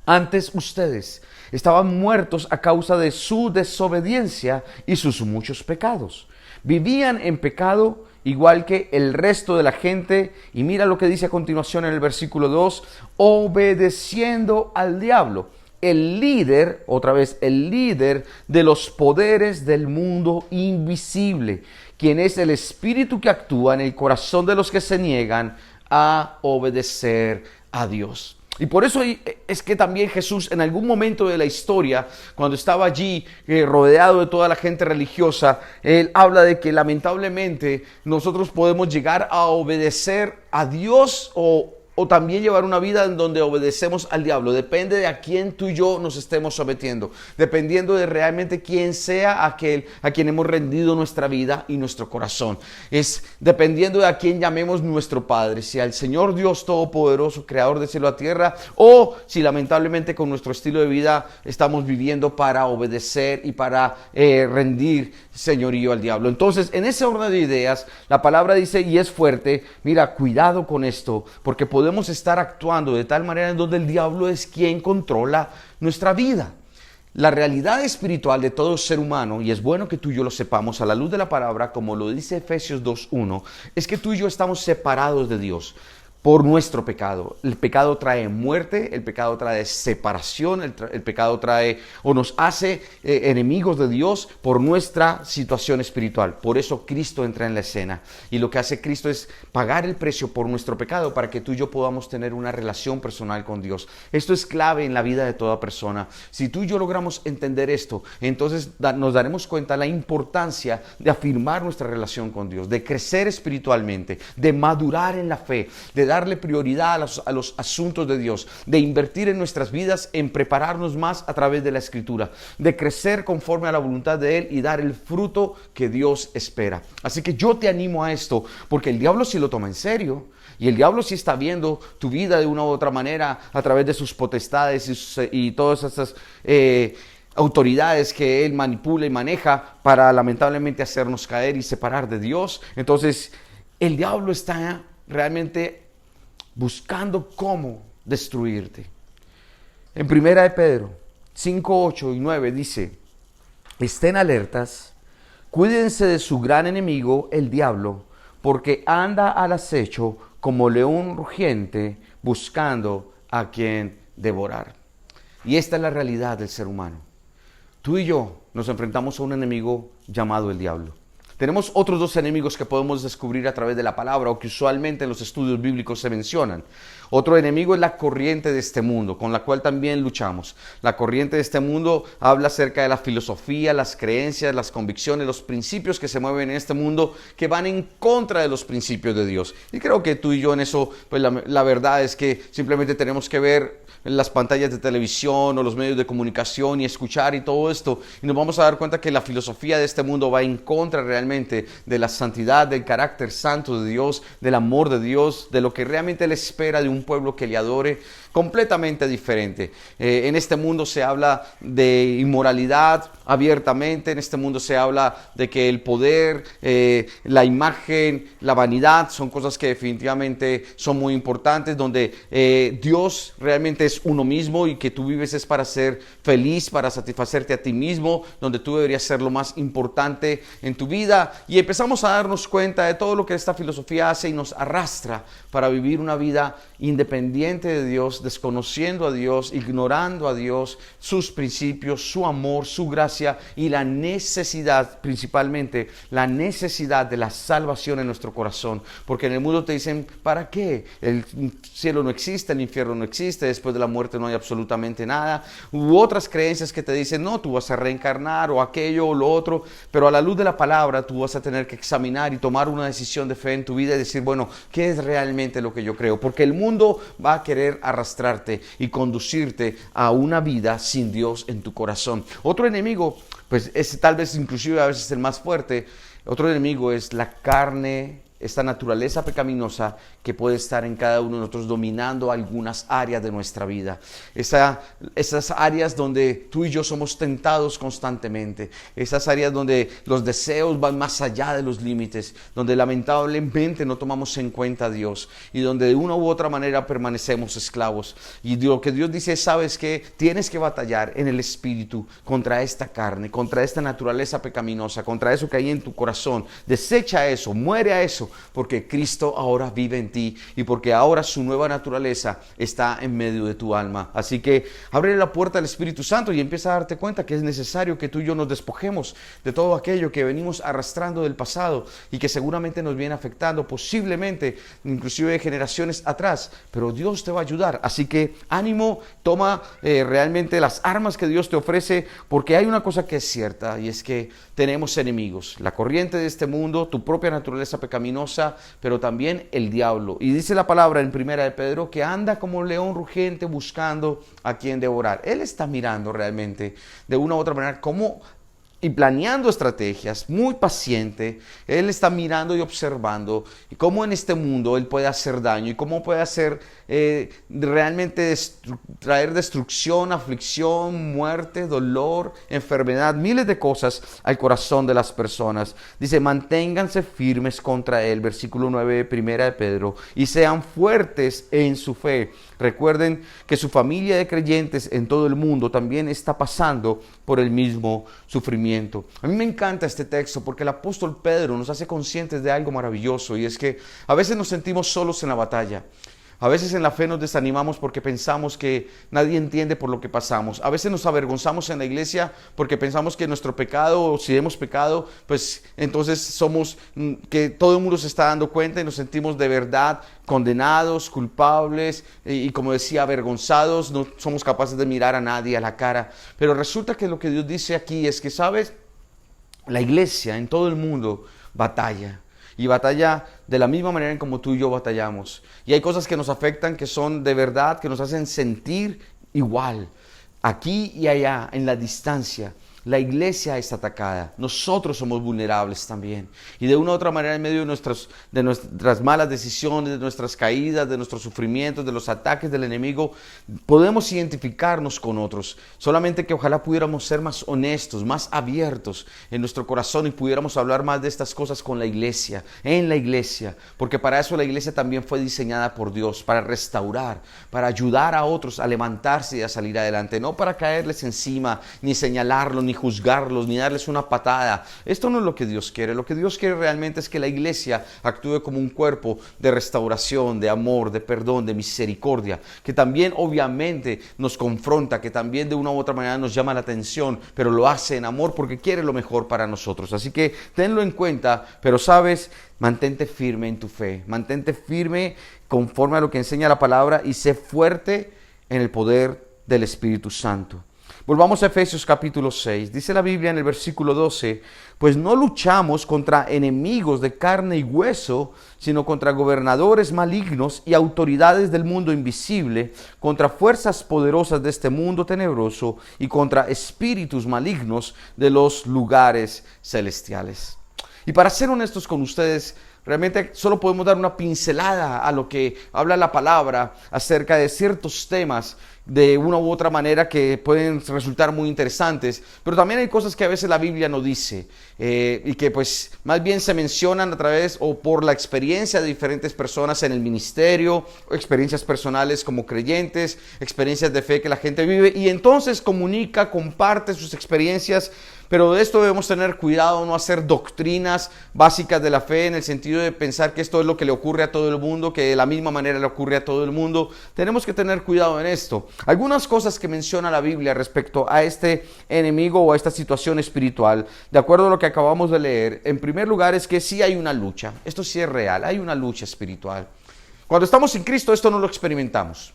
Speaker 4: antes ustedes estaban muertos a causa de su desobediencia y sus muchos pecados. Vivían en pecado igual que el resto de la gente. Y mira lo que dice a continuación en el versículo 2, obedeciendo al diablo, el líder, otra vez, el líder de los poderes del mundo invisible, quien es el espíritu que actúa en el corazón de los que se niegan a obedecer a Dios. Y por eso es que también Jesús en algún momento de la historia, cuando estaba allí rodeado de toda la gente religiosa, Él habla de que lamentablemente nosotros podemos llegar a obedecer a Dios o también llevar una vida en donde obedecemos al diablo. Depende de a quién tú y yo nos estemos sometiendo, dependiendo de realmente quién sea aquel a quien hemos rendido nuestra vida y nuestro corazón. Es dependiendo de a quién llamemos nuestro Padre, si al Señor Dios Todopoderoso, Creador de cielo y tierra, o si lamentablemente con nuestro estilo de vida estamos viviendo para obedecer y para rendir señorío al diablo. Entonces, en ese orden de ideas, la palabra dice, y es fuerte, mira, cuidado con esto, porque podemos estar actuando de tal manera en donde el diablo es quien controla nuestra vida. La realidad espiritual de todo ser humano, y es bueno que tú y yo lo sepamos a la luz de la palabra, como lo dice Efesios 2:1, es que tú y yo estamos separados de Dios por nuestro pecado. El pecado trae muerte, el pecado trae separación, el pecado trae o nos hace enemigos de Dios por nuestra situación espiritual. Por eso Cristo entra en la escena. Y lo que hace Cristo es pagar el precio por nuestro pecado para que tú y yo podamos tener una relación personal con Dios. Esto es clave en la vida de toda persona. Si tú y yo logramos entender esto, entonces nos daremos cuenta de la importancia de afirmar nuestra relación con Dios, de crecer espiritualmente, de madurar en la fe, de darle prioridad a los asuntos de Dios, de invertir en nuestras vidas, en prepararnos más a través de la Escritura, de crecer conforme a la voluntad de Él y dar el fruto que Dios espera. Así que yo te animo a esto, porque el diablo sí lo toma en serio. Y el diablo sí está viendo tu vida de una u otra manera a través de sus potestades y todas esas autoridades que él manipula y maneja para lamentablemente hacernos caer y separar de Dios. Entonces el diablo está realmente buscando cómo destruirte. En 1 de Pedro 5, 8 y 9 dice, estén alertas, cuídense de su gran enemigo, el diablo, porque anda al acecho como león rugiente, buscando a quien devorar. Y esta es la realidad del ser humano. Tú y yo nos enfrentamos a un enemigo llamado el diablo. Tenemos otros dos enemigos que podemos descubrir a través de la palabra o que usualmente en los estudios bíblicos se mencionan. Otro enemigo es la corriente de este mundo, con la cual también luchamos. La corriente de este mundo habla acerca de la filosofía, las creencias, las convicciones, los principios que se mueven en este mundo que van en contra de los principios de Dios. Y creo que tú y yo en eso, pues la verdad es que simplemente tenemos que ver en las pantallas de televisión o los medios de comunicación y escuchar y todo esto, y nos vamos a dar cuenta que la filosofía de este mundo va en contra realmente de la santidad, del carácter santo de Dios, del amor de Dios, de lo que realmente Él espera de un pueblo que le adore, completamente diferente. En este mundo se habla de inmoralidad abiertamente, en este mundo se habla de que el poder, la imagen, la vanidad son cosas que definitivamente son muy importantes, donde Dios realmente es uno mismo y que tú vives es para ser feliz, para satisfacerte a ti mismo, donde tú deberías ser lo más importante en tu vida. Y empezamos a darnos cuenta de todo lo que esta filosofía hace y nos arrastra para vivir una vida independiente de Dios, desconociendo a Dios, ignorando a Dios, sus principios, su amor, su gracia y la necesidad, principalmente la necesidad de la salvación en nuestro corazón. Porque en el mundo te dicen, ¿para qué? El cielo no existe, el infierno no existe, después de la muerte no hay absolutamente nada. U otras creencias que te dicen, no, tú vas a reencarnar o aquello o lo otro, pero a la luz de la palabra tú vas a tener que examinar y tomar una decisión de fe en tu vida y decir, bueno, ¿qué es realmente lo que yo creo? Porque el mundo va a querer arrastrarte y conducirte a una vida sin Dios en tu corazón. Otro enemigo, pues es tal vez inclusive a veces el más fuerte, otro enemigo es la carne esta naturaleza pecaminosa que puede estar en cada uno de nosotros dominando algunas áreas de nuestra vida. Esas áreas donde tú y yo somos tentados constantemente. Esas áreas donde los deseos van más allá de los límites. Donde lamentablemente no tomamos en cuenta a Dios. Y donde de una u otra manera permanecemos esclavos. Y lo que Dios dice, ¿sabes qué? Tienes que batallar en el espíritu contra esta carne, contra esta naturaleza pecaminosa, contra eso que hay en tu corazón. Desecha eso, muere a eso. Porque Cristo ahora vive en ti y porque ahora su nueva naturaleza está en medio de tu alma. Así que abre la puerta al Espíritu Santo y empieza a darte cuenta que es necesario que tú y yo nos despojemos de todo aquello que venimos arrastrando del pasado y que seguramente nos viene afectando, posiblemente inclusive de generaciones atrás, pero Dios te va a ayudar. Así que ánimo, toma realmente las armas que Dios te ofrece, porque hay una cosa que es cierta y es que tenemos enemigos, la corriente de este mundo, tu propia naturaleza pecaminosa, pero también el diablo. Y dice la palabra en 1 de Pedro que anda como león rugiente buscando a quien devorar. Él está mirando realmente de una u otra manera cómo y planeando estrategias, muy paciente. Él está mirando y observando y cómo en este mundo él puede hacer daño y cómo puede hacer realmente traer destrucción, aflicción, muerte, dolor, enfermedad, miles de cosas al corazón de las personas. Dice, manténganse firmes contra él, versículo 9 de 1 de Pedro, y sean fuertes en su fe. Recuerden que su familia de creyentes en todo el mundo también está pasando por el mismo sufrimiento. A mí me encanta este texto porque el apóstol Pedro nos hace conscientes de algo maravilloso, y es que a veces nos sentimos solos en la batalla. A veces en la fe nos desanimamos porque pensamos que nadie entiende por lo que pasamos. A veces nos avergonzamos en la iglesia porque pensamos que nuestro pecado, o si hemos pecado, pues entonces somos, que todo el mundo se está dando cuenta y nos sentimos de verdad condenados, culpables y como decía, avergonzados. No somos capaces de mirar a nadie a la cara. Pero resulta que lo que Dios dice aquí es que, ¿sabes? La iglesia en todo el mundo batalla. Y batalla de la misma manera en como tú y yo batallamos. Y hay cosas que nos afectan, que son de verdad, que nos hacen sentir igual. Aquí y allá, en la distancia, la iglesia está atacada. Nosotros somos vulnerables también. Y de una u otra manera, en medio de nuestras malas decisiones, de nuestras caídas, de nuestros sufrimientos, de los ataques del enemigo, podemos identificarnos con otros. Solamente que ojalá pudiéramos ser más honestos, más abiertos en nuestro corazón y pudiéramos hablar más de estas cosas con la iglesia, en la iglesia. Porque para eso la iglesia también fue diseñada por Dios, para restaurar, para ayudar a otros a levantarse y a salir adelante. No para caerles encima, ni señalarlos, ni juzgarlos, ni darles una patada. Esto no es lo que Dios quiere. Lo que Dios quiere realmente es que la iglesia actúe como un cuerpo de restauración, de amor, de perdón, de misericordia, que también obviamente nos confronta, que también de una u otra manera nos llama la atención, pero lo hace en amor porque quiere lo mejor para nosotros. Así que tenlo en cuenta, pero sabes, mantente firme en tu fe, mantente firme conforme a lo que enseña la palabra y sé fuerte en el poder del Espíritu Santo. Volvamos a Efesios capítulo 6. Dice la Biblia en el versículo 12, pues no luchamos contra enemigos de carne y hueso, sino contra gobernadores malignos y autoridades del mundo invisible, contra fuerzas poderosas de este mundo tenebroso y contra espíritus malignos de los lugares celestiales. Y para ser honestos con ustedes, realmente solo podemos dar una pincelada a lo que habla la palabra acerca de ciertos temas de una u otra manera que pueden resultar muy interesantes, pero también hay cosas que a veces la Biblia no dice y que pues más bien se mencionan a través o por la experiencia de diferentes personas en el ministerio, experiencias personales como creyentes, experiencias de fe que la gente vive y entonces comunica, comparte sus experiencias. Pero de esto debemos tener cuidado, no hacer doctrinas básicas de la fe en el sentido de pensar que esto es lo que le ocurre a todo el mundo, que de la misma manera le ocurre a todo el mundo. Tenemos que tener cuidado en esto. Algunas cosas que menciona la Biblia respecto a este enemigo o a esta situación espiritual, de acuerdo a lo que acabamos de leer, en primer lugar es que sí hay una lucha. Esto sí es real, hay una lucha espiritual. Cuando estamos en Cristo esto no lo experimentamos.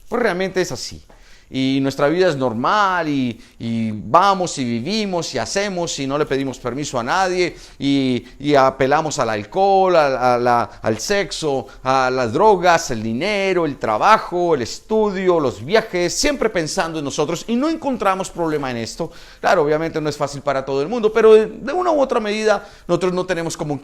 Speaker 4: Pues realmente es así. y nuestra vida es normal y vamos y vivimos y hacemos y no le pedimos permiso a nadie y apelamos al alcohol, al sexo, a las drogas, el dinero, el trabajo, el estudio, los viajes, siempre pensando en nosotros y no encontramos problema en esto. Claro, obviamente no es fácil para todo el mundo, pero de una u otra medida nosotros no tenemos como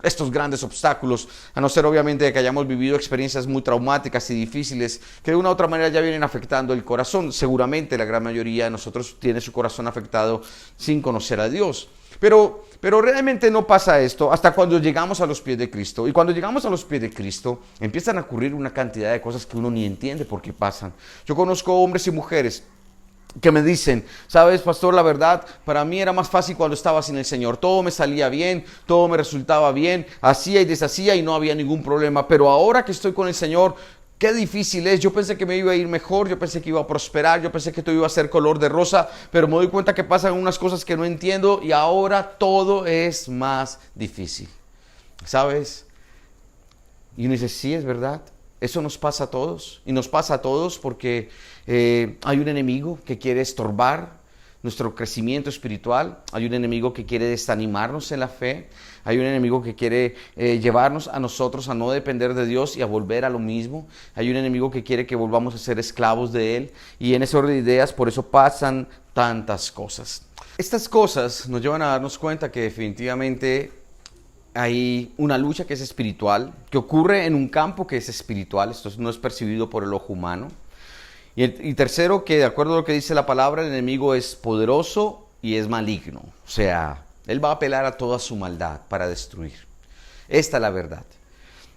Speaker 4: estos grandes obstáculos, a no ser obviamente que hayamos vivido experiencias muy traumáticas y difíciles que de una u otra manera ya vienen afectando el corazón. Seguramente la gran mayoría de nosotros tiene su corazón afectado sin conocer a Dios. Pero realmente no pasa esto hasta cuando llegamos a los pies de Cristo. Y cuando llegamos a los pies de Cristo, empiezan a ocurrir una cantidad de cosas que uno ni entiende por qué pasan. Yo conozco hombres y mujeres que me dicen, sabes, pastor, la verdad, para mí era más fácil cuando estaba sin el Señor. Todo me salía bien, todo me resultaba bien, hacía y deshacía y no había ningún problema. Pero ahora que estoy con el Señor, qué difícil es. Yo pensé que me iba a ir mejor, yo pensé que iba a prosperar, yo pensé que todo iba a ser color de rosa, pero me doy cuenta que pasan unas cosas que no entiendo y ahora todo es más difícil. ¿Sabes? Y uno dice, sí, es verdad. Eso nos pasa a todos, y nos pasa a todos porque hay un enemigo que quiere estorbar nuestro crecimiento espiritual, hay un enemigo que quiere desanimarnos en la fe, hay un enemigo que quiere llevarnos a nosotros a no depender de Dios y a volver a lo mismo, hay un enemigo que quiere que volvamos a ser esclavos de Él, y en ese orden de ideas por eso pasan tantas cosas. Estas cosas nos llevan a darnos cuenta que definitivamente hay una lucha que es espiritual, que ocurre en un campo que es espiritual, esto no es percibido por el ojo humano. Y tercero, que de acuerdo a lo que dice la palabra, el enemigo es poderoso y es maligno. O sea, él va a apelar a toda su maldad para destruir. Esta es la verdad.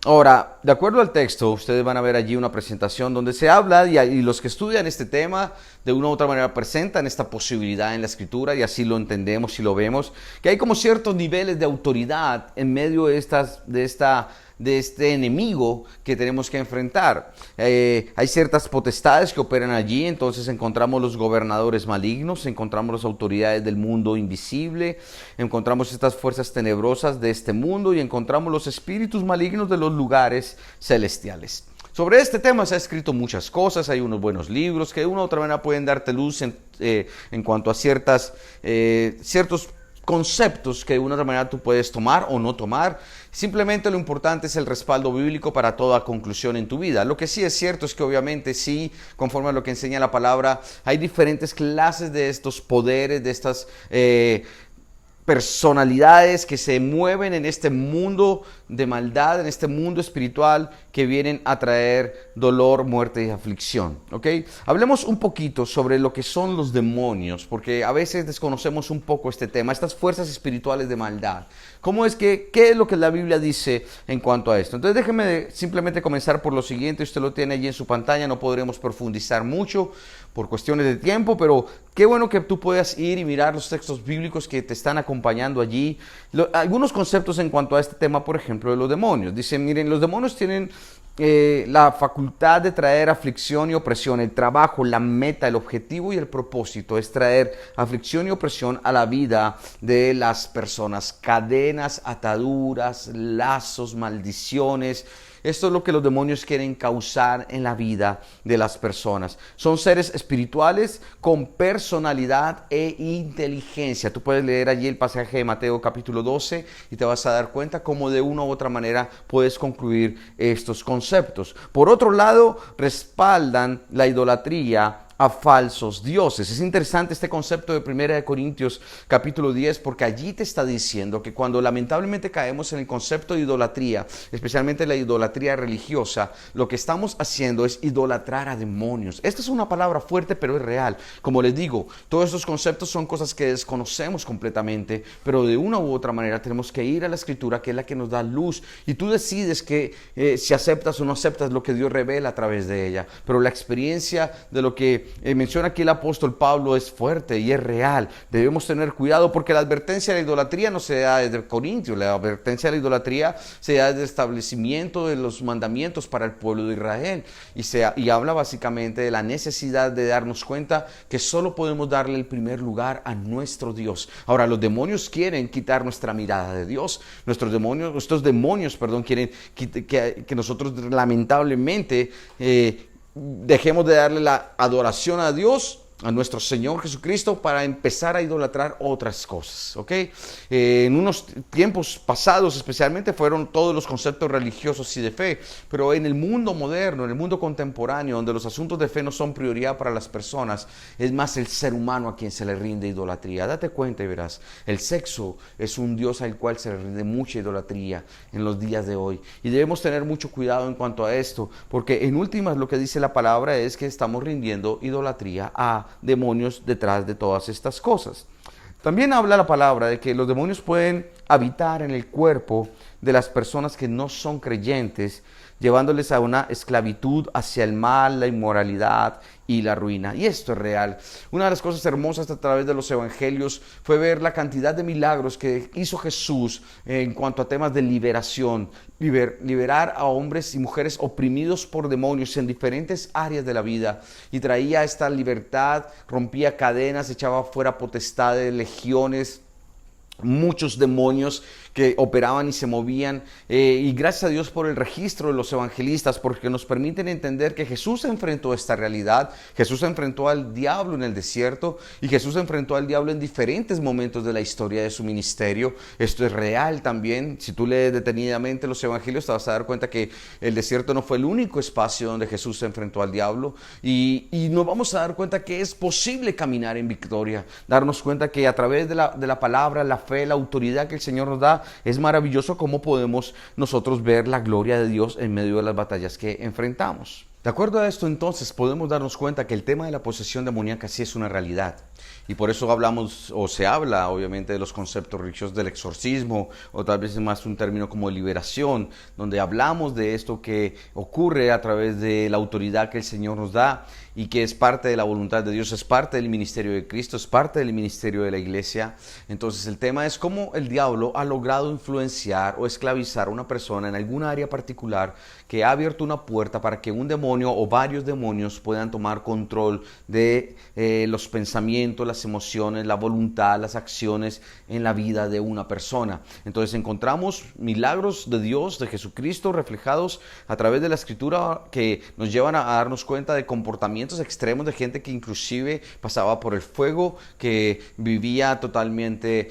Speaker 4: Ahora, de acuerdo al texto, ustedes van a ver allí una presentación donde se habla y los que estudian este tema de una u otra manera presentan esta posibilidad en la Escritura y así lo entendemos y lo vemos, que hay como ciertos niveles de autoridad en medio de este enemigo que tenemos que enfrentar. Hay ciertas potestades que operan allí, entonces encontramos los gobernadores malignos, encontramos las autoridades del mundo invisible, encontramos estas fuerzas tenebrosas de este mundo y encontramos los espíritus malignos de los lugares celestiales. Sobre este tema se ha escrito muchas cosas, hay unos buenos libros que de una u otra manera pueden darte luz en cuanto a ciertos conceptos que de una u otra manera tú puedes tomar o no tomar. Simplemente lo importante es el respaldo bíblico para toda conclusión en tu vida. Lo que sí es cierto es que obviamente sí, conforme a lo que enseña la palabra, hay diferentes clases de estos poderes, de estas personalidades que se mueven en este mundo de maldad, en este mundo espiritual, que vienen a traer dolor, muerte y aflicción, ¿ok? Hablemos un poquito sobre lo que son los demonios, porque a veces desconocemos un poco este tema, estas fuerzas espirituales de maldad. ¿Qué es lo que la Biblia dice en cuanto a esto? Entonces déjeme simplemente comenzar por lo siguiente, usted lo tiene allí en su pantalla, no podremos profundizar mucho por cuestiones de tiempo, pero qué bueno que tú puedas ir y mirar los textos bíblicos que te están acompañando allí. Algunos conceptos en cuanto a este tema, por ejemplo, de los demonios. Dicen, miren, los demonios tienen la facultad de traer aflicción y opresión. El trabajo, la meta, el objetivo y el propósito es traer aflicción y opresión a la vida de las personas. Cadenas, ataduras, lazos, maldiciones. Esto es lo que los demonios quieren causar en la vida de las personas. Son seres espirituales con personalidad e inteligencia. Tú puedes leer allí el pasaje de Mateo capítulo 12 y te vas a dar cuenta cómo de una u otra manera puedes concluir estos conceptos. Por otro lado, respaldan la idolatría a falsos dioses. Es interesante este concepto de 1 Corintios capítulo 10, porque allí te está diciendo que cuando lamentablemente caemos en el concepto de idolatría, especialmente la idolatría religiosa, lo que estamos haciendo es idolatrar a demonios. Esta es una palabra fuerte, pero es real. Como les digo, todos estos conceptos son cosas que desconocemos completamente, pero de una u otra manera tenemos que ir a la Escritura, que es la que nos da luz, y tú decides que si aceptas o no aceptas lo que Dios revela a través de ella. Pero la experiencia de lo que menciona aquí el apóstol Pablo es fuerte y es real. Debemos tener cuidado porque la advertencia de la idolatría no se da desde Corintios. La advertencia de la idolatría se da desde el establecimiento de los mandamientos para el pueblo de Israel y habla básicamente de la necesidad de darnos cuenta que solo podemos darle el primer lugar a nuestro Dios. Ahora, los demonios quieren quitar nuestra mirada de Dios. Estos demonios quieren que nosotros lamentablemente dejemos de darle la adoración a Dios, a nuestro Señor Jesucristo, para empezar a idolatrar otras cosas, ¿ok? En unos tiempos pasados especialmente fueron todos los conceptos religiosos y de fe, pero en el mundo moderno, en el mundo contemporáneo, donde los asuntos de fe no son prioridad para las personas, es más el ser humano a quien se le rinde idolatría. Date cuenta y verás, el sexo es un Dios al cual se le rinde mucha idolatría en los días de hoy, y debemos tener mucho cuidado en cuanto a esto, porque en últimas lo que dice la palabra es que estamos rindiendo idolatría a demonios detrás de todas estas cosas. También habla la palabra de que los demonios pueden habitar en el cuerpo de las personas que no son creyentes, llevándoles a una esclavitud hacia el mal, la inmoralidad y la ruina. Y esto es real. Una de las cosas hermosas a través de los evangelios fue ver la cantidad de milagros que hizo Jesús en cuanto a temas de liberación, liberar a hombres y mujeres oprimidos por demonios en diferentes áreas de la vida, y traía esta libertad, rompía cadenas, echaba fuera potestades, legiones, muchos demonios que operaban y se movían, y gracias a Dios por el registro de los evangelistas, porque nos permiten entender que Jesús enfrentó esta realidad. Jesús enfrentó al diablo en el desierto, y Jesús enfrentó al diablo en diferentes momentos de la historia de su ministerio. Esto es real también. Si tú lees detenidamente los evangelios, te vas a dar cuenta que el desierto no fue el único espacio donde Jesús se enfrentó al diablo, y nos vamos a dar cuenta que es posible caminar en victoria, darnos cuenta que a través de la palabra, la fe, la autoridad que el Señor nos da, es maravilloso cómo podemos nosotros ver la gloria de Dios en medio de las batallas que enfrentamos. De acuerdo a esto, entonces, podemos darnos cuenta que el tema de la posesión demoníaca sí es una realidad. Y por eso hablamos, o se habla, obviamente, de los conceptos religiosos del exorcismo, o tal vez es más un término como liberación, donde hablamos de esto que ocurre a través de la autoridad que el Señor nos da, y que es parte de la voluntad de Dios, es parte del ministerio de Cristo, es parte del ministerio de la iglesia. Entonces el tema es cómo el diablo ha logrado influenciar o esclavizar a una persona en alguna área particular, que ha abierto una puerta para que un demonio o varios demonios puedan tomar control de los pensamientos, las emociones, la voluntad, las acciones en la vida de una persona. Entonces encontramos milagros de Dios, de Jesucristo, reflejados a través de la Escritura, que nos llevan a darnos cuenta de comportamientos extremos de gente que inclusive pasaba por el fuego, que vivía totalmente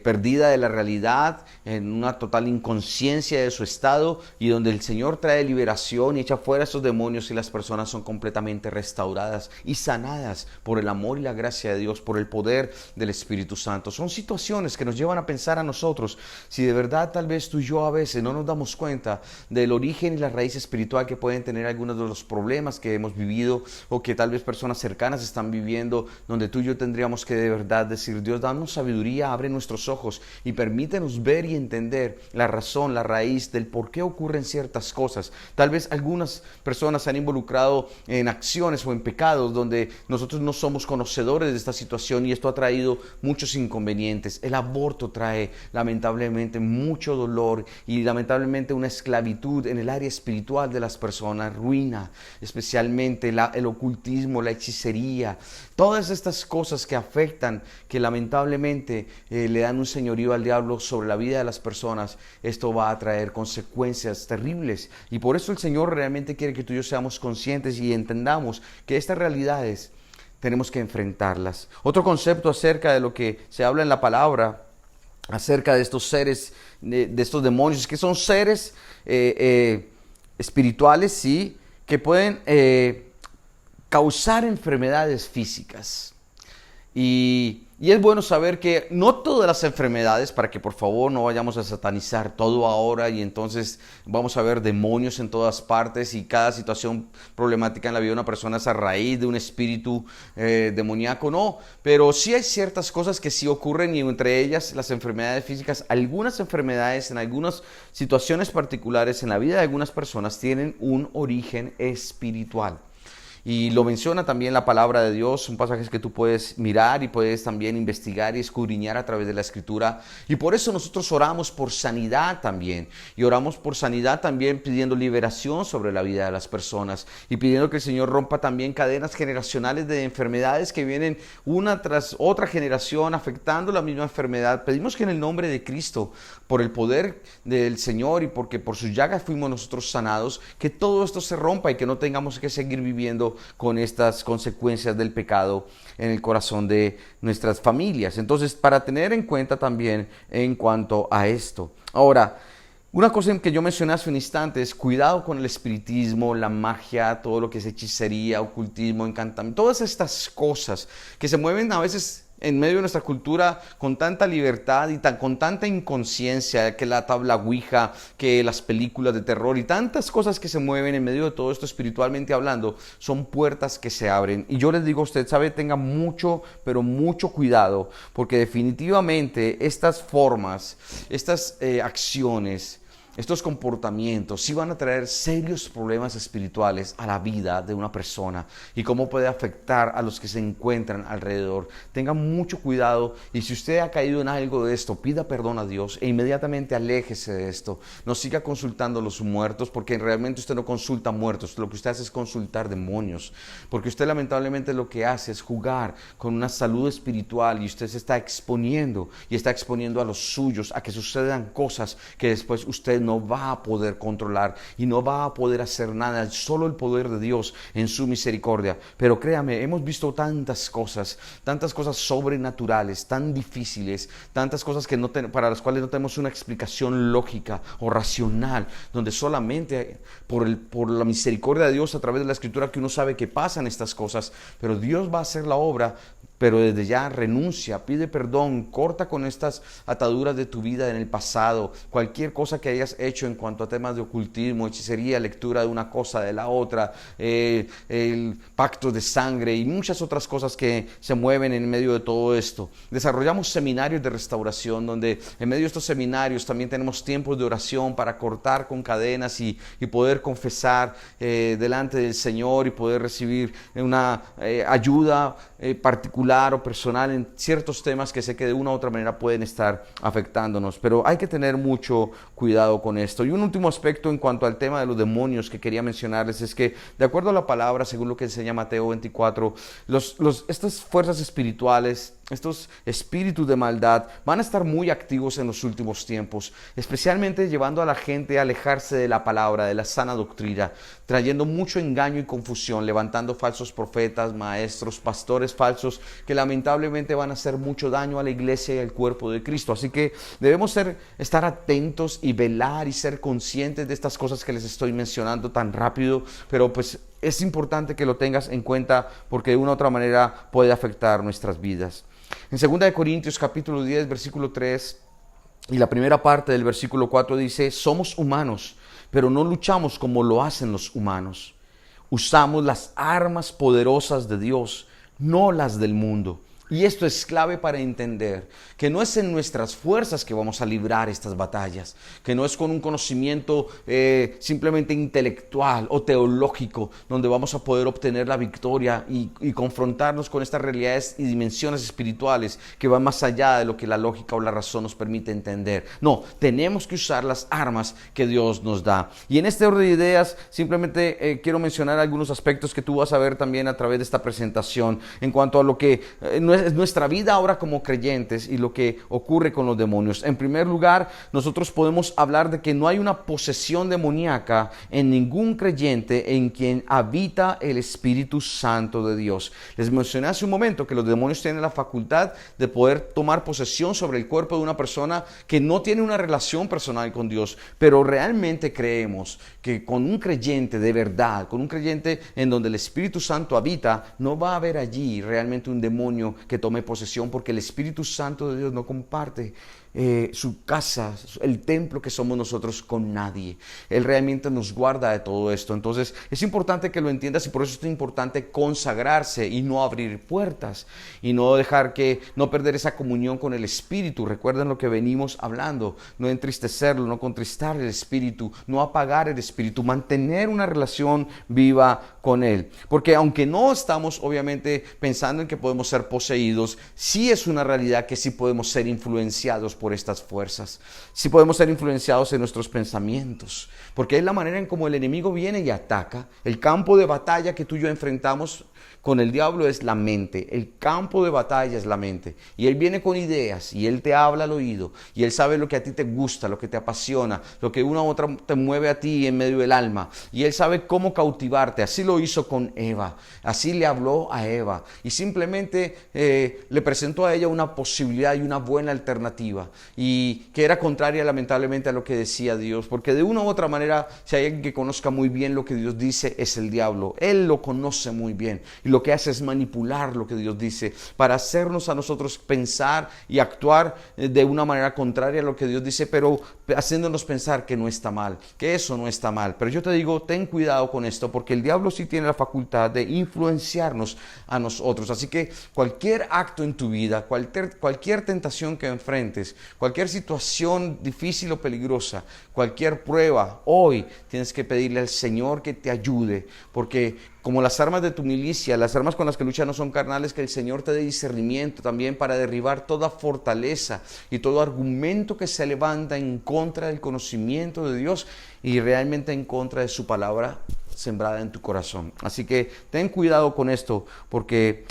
Speaker 4: perdida de la realidad, en una total inconsciencia de su estado, y donde el Señor trae liberación y echa fuera a esos demonios, y las personas son completamente restauradas y sanadas por el amor y la gracia de Dios, por el poder del Espíritu Santo. Son situaciones que nos llevan a pensar a nosotros si de verdad tal vez tú y yo a veces no nos damos cuenta del origen y la raíz espiritual que pueden tener algunos de los problemas que hemos vivido, o que tal vez personas cercanas están viviendo, donde tú y yo tendríamos que de verdad decir: Dios, danos sabiduría, abre nuestros ojos y permítenos ver y entender la razón, la raíz del por qué ocurren ciertas cosas. Tal vez algunas personas se han involucrado en acciones o en pecados donde nosotros no somos conocedores de esta situación, y esto ha traído muchos inconvenientes. El aborto trae lamentablemente mucho dolor y lamentablemente una esclavitud en el área espiritual de las personas, ruina, especialmente el ocultismo, la hechicería, todas estas cosas que afectan, que lamentablemente le dan un señorío al diablo sobre la vida de las personas. Esto va a traer consecuencias terribles, y por eso el Señor realmente quiere que tú y yo seamos conscientes y entendamos que estas realidades tenemos que enfrentarlas. Otro concepto acerca de lo que se habla en la palabra acerca de estos seres, de estos demonios, es que son seres espirituales, sí, que pueden causar enfermedades físicas. Y es bueno saber que no todas las enfermedades, para que por favor no vayamos a satanizar todo ahora y entonces vamos a ver demonios en todas partes, y cada situación problemática en la vida de una persona es a raíz de un espíritu demoníaco, no, pero sí hay ciertas cosas que sí ocurren, y entre ellas las enfermedades físicas. Algunas enfermedades en algunas situaciones particulares en la vida de algunas personas tienen un origen espiritual. Y lo menciona también la palabra de Dios, son pasajes que tú puedes mirar y puedes también investigar y escudriñar a través de la Escritura. Y por eso nosotros oramos por sanidad también. Y oramos por sanidad también pidiendo liberación sobre la vida de las personas. Y pidiendo que el Señor rompa también cadenas generacionales de enfermedades que vienen una tras otra generación afectando la misma enfermedad. Pedimos que en el nombre de Cristo, por el poder del Señor y porque por sus llagas fuimos nosotros sanados, que todo esto se rompa y que no tengamos que seguir viviendo con estas consecuencias del pecado en el corazón de nuestras familias. Entonces, para tener en cuenta también en cuanto a esto. Ahora, una cosa que yo mencioné hace un instante es cuidado con el espiritismo, la magia, todo lo que es hechicería, ocultismo, encantamiento, todas estas cosas que se mueven a veces en medio de nuestra cultura con tanta libertad y con tanta inconsciencia, que la tabla ouija, que las películas de terror y tantas cosas que se mueven en medio de todo esto espiritualmente hablando, son puertas que se abren. Y yo les digo a usted, sabe, tenga mucho, pero mucho cuidado, porque definitivamente estas formas, estas acciones, estos comportamientos sí van a traer serios problemas espirituales a la vida de una persona y cómo puede afectar a los que se encuentran alrededor. Tenga mucho cuidado y si usted ha caído en algo de esto, pida perdón a Dios e inmediatamente aléjese de esto. No siga consultando a los muertos porque realmente usted no consulta muertos, lo que usted hace es consultar demonios. Porque usted lamentablemente lo que hace es jugar con una salud espiritual y usted se está exponiendo y está exponiendo a los suyos a que sucedan cosas que después usted no va a poder controlar y no va a poder hacer nada, solo el poder de Dios en su misericordia. Pero créame, hemos visto tantas cosas sobrenaturales, tan difíciles, tantas cosas que para las cuales no tenemos una explicación lógica o racional, donde solamente por la misericordia de Dios a través de la Escritura que uno sabe que pasan estas cosas, pero Dios va a hacer la obra. Pero desde ya renuncia, pide perdón, corta con estas ataduras de tu vida en el pasado, cualquier cosa que hayas hecho en cuanto a temas de ocultismo, hechicería, lectura de una cosa de la otra, el pacto de sangre y muchas otras cosas que se mueven en medio de todo esto. Desarrollamos seminarios de restauración donde en medio de estos seminarios también tenemos tiempos de oración para cortar con cadenas y poder confesar delante del Señor y poder recibir una ayuda particular o personal en ciertos temas que sé que de una u otra manera pueden estar afectándonos, pero hay que tener mucho cuidado con esto. Y un último aspecto en cuanto al tema de los demonios que quería mencionarles es que, de acuerdo a la palabra, según lo que enseña Mateo 24, estas fuerzas espirituales, estos espíritus de maldad van a estar muy activos en los últimos tiempos, especialmente llevando a la gente a alejarse de la palabra, de la sana doctrina, trayendo mucho engaño y confusión, levantando falsos profetas, maestros, pastores falsos que lamentablemente van a hacer mucho daño a la iglesia y al cuerpo de Cristo. Así que debemos estar atentos y velar y ser conscientes de estas cosas que les estoy mencionando tan rápido, pero pues es importante que lo tengas en cuenta porque de una u otra manera puede afectar nuestras vidas. En 2 Corintios capítulo 10, versículo 3 y la primera parte del versículo 4 dice: somos humanos, pero no luchamos como lo hacen los humanos. Usamos las armas poderosas de Dios, no las del mundo. Y esto es clave para entender que no es en nuestras fuerzas que vamos a librar estas batallas, que no es con un conocimiento simplemente intelectual o teológico donde vamos a poder obtener la victoria y confrontarnos con estas realidades y dimensiones espirituales que van más allá de lo que la lógica o la razón nos permite entender. No, tenemos que usar las armas que Dios nos da. Y en este orden de ideas simplemente quiero mencionar algunos aspectos que tú vas a ver también a través de esta presentación en cuanto a lo que es nuestra vida ahora como creyentes y lo que ocurre con los demonios. En primer lugar, nosotros podemos hablar de que no hay una posesión demoníaca en ningún creyente en quien habita el Espíritu Santo de Dios. Les mencioné hace un momento que los demonios tienen la facultad de poder tomar posesión sobre el cuerpo de una persona que no tiene una relación personal con Dios, pero realmente creemos que con un creyente de verdad, con un creyente en donde el Espíritu Santo habita, no va a haber allí realmente un demonio que tome posesión, porque el Espíritu Santo de Dios no comparte su casa, el templo que somos nosotros con nadie. Él realmente nos guarda de todo esto. Entonces es importante que lo entiendas y por eso es importante consagrarse y no abrir puertas y no no perder esa comunión con el Espíritu. Recuerden lo que venimos hablando, no entristecerlo, no contristar el Espíritu, no apagar el Espíritu, mantener una relación viva con Él. Porque aunque no estamos obviamente pensando en que podemos ser poseídos, sí es una realidad que sí podemos ser influenciados por estas fuerzas. Sí podemos ser influenciados en nuestros pensamientos, porque es la manera en cómo el enemigo viene y ataca. El campo de batalla que tú y yo enfrentamos con el diablo es la mente. El campo de batalla es la mente. Y él viene con ideas y él te habla al oído. Y él sabe lo que a ti te gusta, lo que te apasiona, lo que una u otra te mueve a ti en medio del alma. Y él sabe cómo cautivarte. Así lo hizo con Eva. Así le habló a Eva. Y simplemente le presentó a ella una posibilidad y una buena alternativa. Y que era contraria lamentablemente a lo que decía Dios. Porque de una u otra manera, si hay alguien que conozca muy bien lo que Dios dice, es el diablo. Él lo conoce muy bien. Y lo que hace es manipular lo que Dios dice para hacernos a nosotros pensar y actuar de una manera contraria a lo que Dios dice, pero haciéndonos pensar que no está mal, que eso no está mal. Pero yo te digo, ten cuidado con esto, porque el diablo sí tiene la facultad de influenciarnos a nosotros. Así que cualquier acto en tu vida, cualquier tentación que enfrentes, cualquier situación difícil o peligrosa, cualquier prueba, hoy tienes que pedirle al Señor que te ayude, porque como las armas de tu milicia, las armas con las que luchas no son carnales, que el Señor te dé discernimiento también para derribar toda fortaleza y todo argumento que se levanta en contra del conocimiento de Dios y realmente en contra de su palabra sembrada en tu corazón. Así que ten cuidado con esto, porque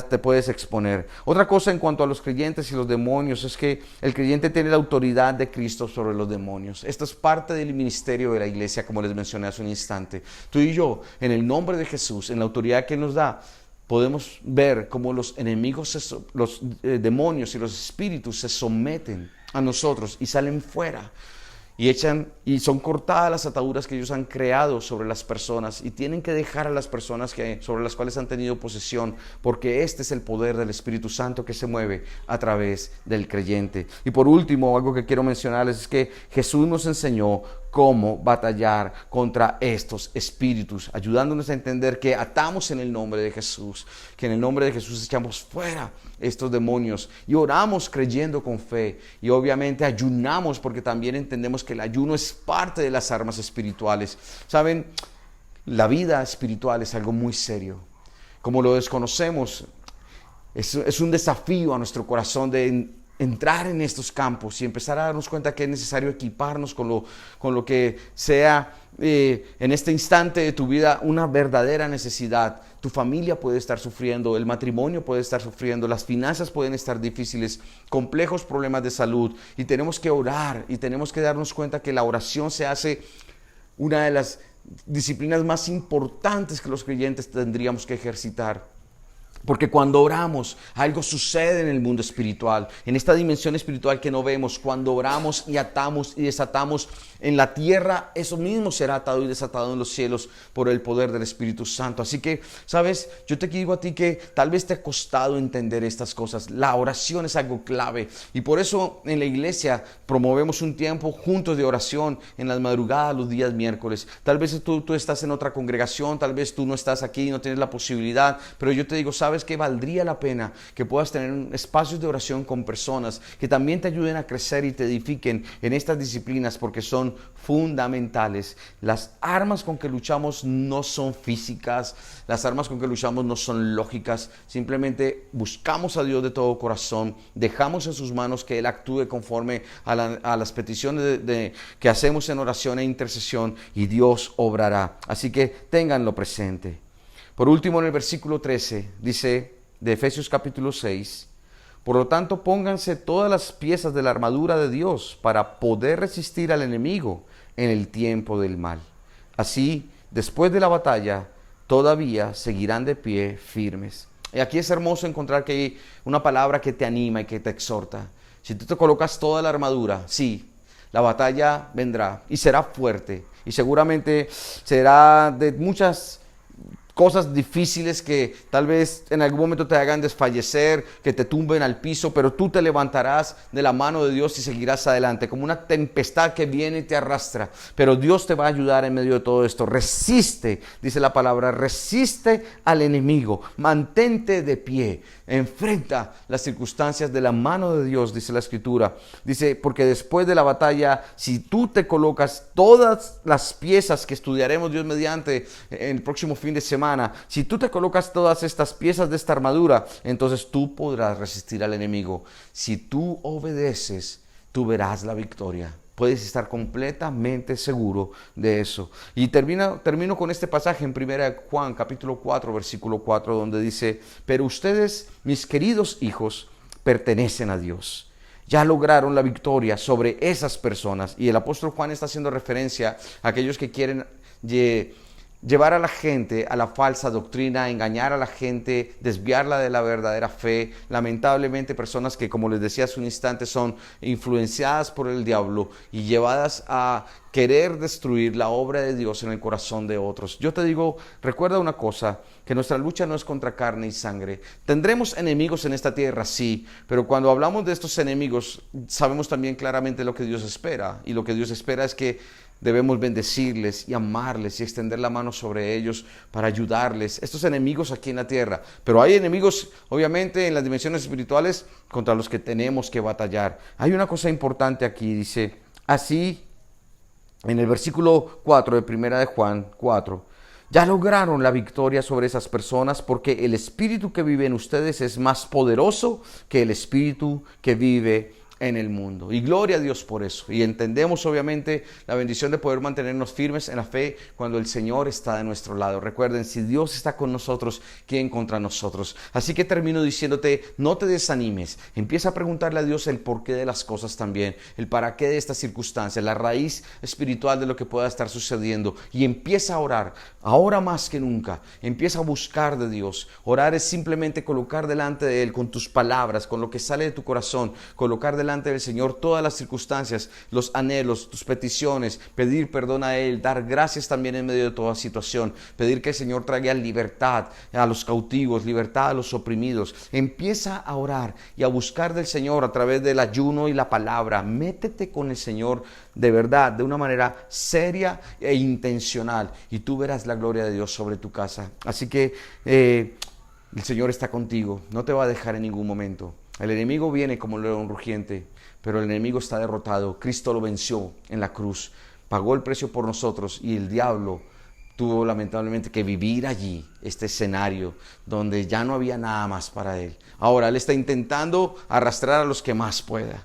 Speaker 4: te puedes exponer. Otra cosa en cuanto a los creyentes y los demonios es que el creyente tiene la autoridad de Cristo sobre los demonios. Esto es parte del ministerio de la iglesia, como les mencioné hace un instante. Tú y yo, en el nombre de Jesús, en la autoridad que Él nos da, podemos ver cómo los enemigos, los demonios y los espíritus se someten a nosotros y salen fuera. Y son cortadas las ataduras que ellos han creado sobre las personas y tienen que dejar a las personas sobre las cuales han tenido posesión, porque este es el poder del Espíritu Santo que se mueve a través del creyente. Y por último, algo que quiero mencionarles es que Jesús nos enseñó cómo batallar contra estos espíritus, ayudándonos a entender que atamos en el nombre de Jesús, que en el nombre de Jesús echamos fuera estos demonios y oramos creyendo con fe y obviamente ayunamos porque también entendemos que el ayuno es parte de las armas espirituales. Saben, la vida espiritual es algo muy serio. Como lo desconocemos, es un desafío a nuestro corazón de entrar en estos campos y empezar a darnos cuenta que es necesario equiparnos con lo que sea en este instante de tu vida una verdadera necesidad. Tu familia puede estar sufriendo, el matrimonio puede estar sufriendo, las finanzas pueden estar difíciles, complejos problemas de salud, y tenemos que orar y tenemos que darnos cuenta que la oración se hace una de las disciplinas más importantes que los creyentes tendríamos que ejercitar. Porque cuando oramos, algo sucede en el mundo espiritual, en esta dimensión espiritual que no vemos. Cuando oramos y atamos y desatamos en la tierra, eso mismo será atado y desatado en los cielos por el poder del Espíritu Santo. Así que, ¿sabes? Yo te digo a ti que tal vez te ha costado entender estas cosas. La oración es algo clave y por eso en la iglesia promovemos un tiempo juntos de oración en las madrugadas los días miércoles. Tal vez tú estás en otra congregación, tal vez tú no estás aquí y no tienes la posibilidad, pero yo te digo, ¿sabes que valdría la pena que puedas tener espacios de oración con personas que también te ayuden a crecer y te edifiquen en estas disciplinas, porque son fundamentales? Las armas con que luchamos no son físicas, las armas con que luchamos no son lógicas. Simplemente buscamos a Dios de todo corazón, dejamos en sus manos que Él actúe conforme a las peticiones que hacemos en oración e intercesión, y Dios obrará. Así que ténganlo presente. Por último, en el versículo 13, dice de Efesios capítulo 6, por lo tanto, pónganse todas las piezas de la armadura de Dios para poder resistir al enemigo en el tiempo del mal. Así, después de la batalla, todavía seguirán de pie firmes. Y aquí es hermoso encontrar que hay una palabra que te anima y que te exhorta. Si tú te colocas toda la armadura, sí, la batalla vendrá y será fuerte y seguramente será de muchas cosas difíciles que tal vez en algún momento te hagan desfallecer, que te tumben al piso, pero tú te levantarás de la mano de Dios y seguirás adelante, como una tempestad que viene y te arrastra, pero Dios te va a ayudar en medio de todo esto. Resiste, dice la palabra, resiste al enemigo, mantente de pie, enfrenta las circunstancias de la mano de Dios, dice la Escritura. Dice, porque después de la batalla, si tú te colocas todas las piezas que estudiaremos Dios mediante en el próximo fin de semana, si tú te colocas todas estas piezas de esta armadura, entonces tú podrás resistir al enemigo. Si tú obedeces, tú verás la victoria. Puedes estar completamente seguro de eso. Y termino con este pasaje en 1 Juan capítulo 4, versículo 4, donde dice, pero ustedes, mis queridos hijos, pertenecen a Dios. Ya lograron la victoria sobre esas personas. Y el apóstol Juan está haciendo referencia a aquellos que quieren llevar a la gente a la falsa doctrina, engañar a la gente, desviarla de la verdadera fe. Lamentablemente, personas que, como les decía hace un instante, son influenciadas por el diablo y llevadas a querer destruir la obra de Dios en el corazón de otros. Yo te digo, recuerda una cosa, que nuestra lucha no es contra carne y sangre. Tendremos enemigos en esta tierra, sí, pero cuando hablamos de estos enemigos, sabemos también claramente lo que Dios espera. Y lo que Dios espera es que debemos bendecirles y amarles y extender la mano sobre ellos para ayudarles. Estos enemigos aquí en la tierra. Pero hay enemigos, obviamente, en las dimensiones espirituales contra los que tenemos que batallar. Hay una cosa importante aquí, dice, así, en el versículo 4 de 1 de Juan 4, ya lograron la victoria sobre esas personas porque el espíritu que vive en ustedes es más poderoso que el espíritu que vive en el mundo. Y gloria a Dios por eso. Y entendemos obviamente la bendición de poder mantenernos firmes en la fe cuando el Señor está de nuestro lado. Recuerden, si Dios está con nosotros, ¿quién contra nosotros? Así que termino diciéndote, no te desanimes. Empieza a preguntarle a Dios el porqué de las cosas también, el para qué de estas circunstancias, la raíz espiritual de lo que pueda estar sucediendo. Y empieza a orar, ahora más que nunca. Empieza a buscar de Dios. Orar es simplemente colocar delante de Él con tus palabras, con lo que sale de tu corazón, colocar delante del Señor todas las circunstancias, los anhelos, tus peticiones, pedir perdón a Él, dar gracias también en medio de toda situación, pedir que el Señor traiga libertad a los cautivos, libertad a los oprimidos. Empieza a orar y a buscar del Señor a través del ayuno y la palabra. Métete con el Señor de verdad, de una manera seria e intencional, y tú verás la gloria de Dios sobre tu casa. Así que el Señor está contigo, no te va a dejar en ningún momento. El enemigo viene como león rugiente, pero el enemigo está derrotado. Cristo lo venció en la cruz, pagó el precio por nosotros, y el diablo tuvo lamentablemente que vivir allí, este escenario donde ya no había nada más para él. Ahora él está intentando arrastrar a los que más pueda,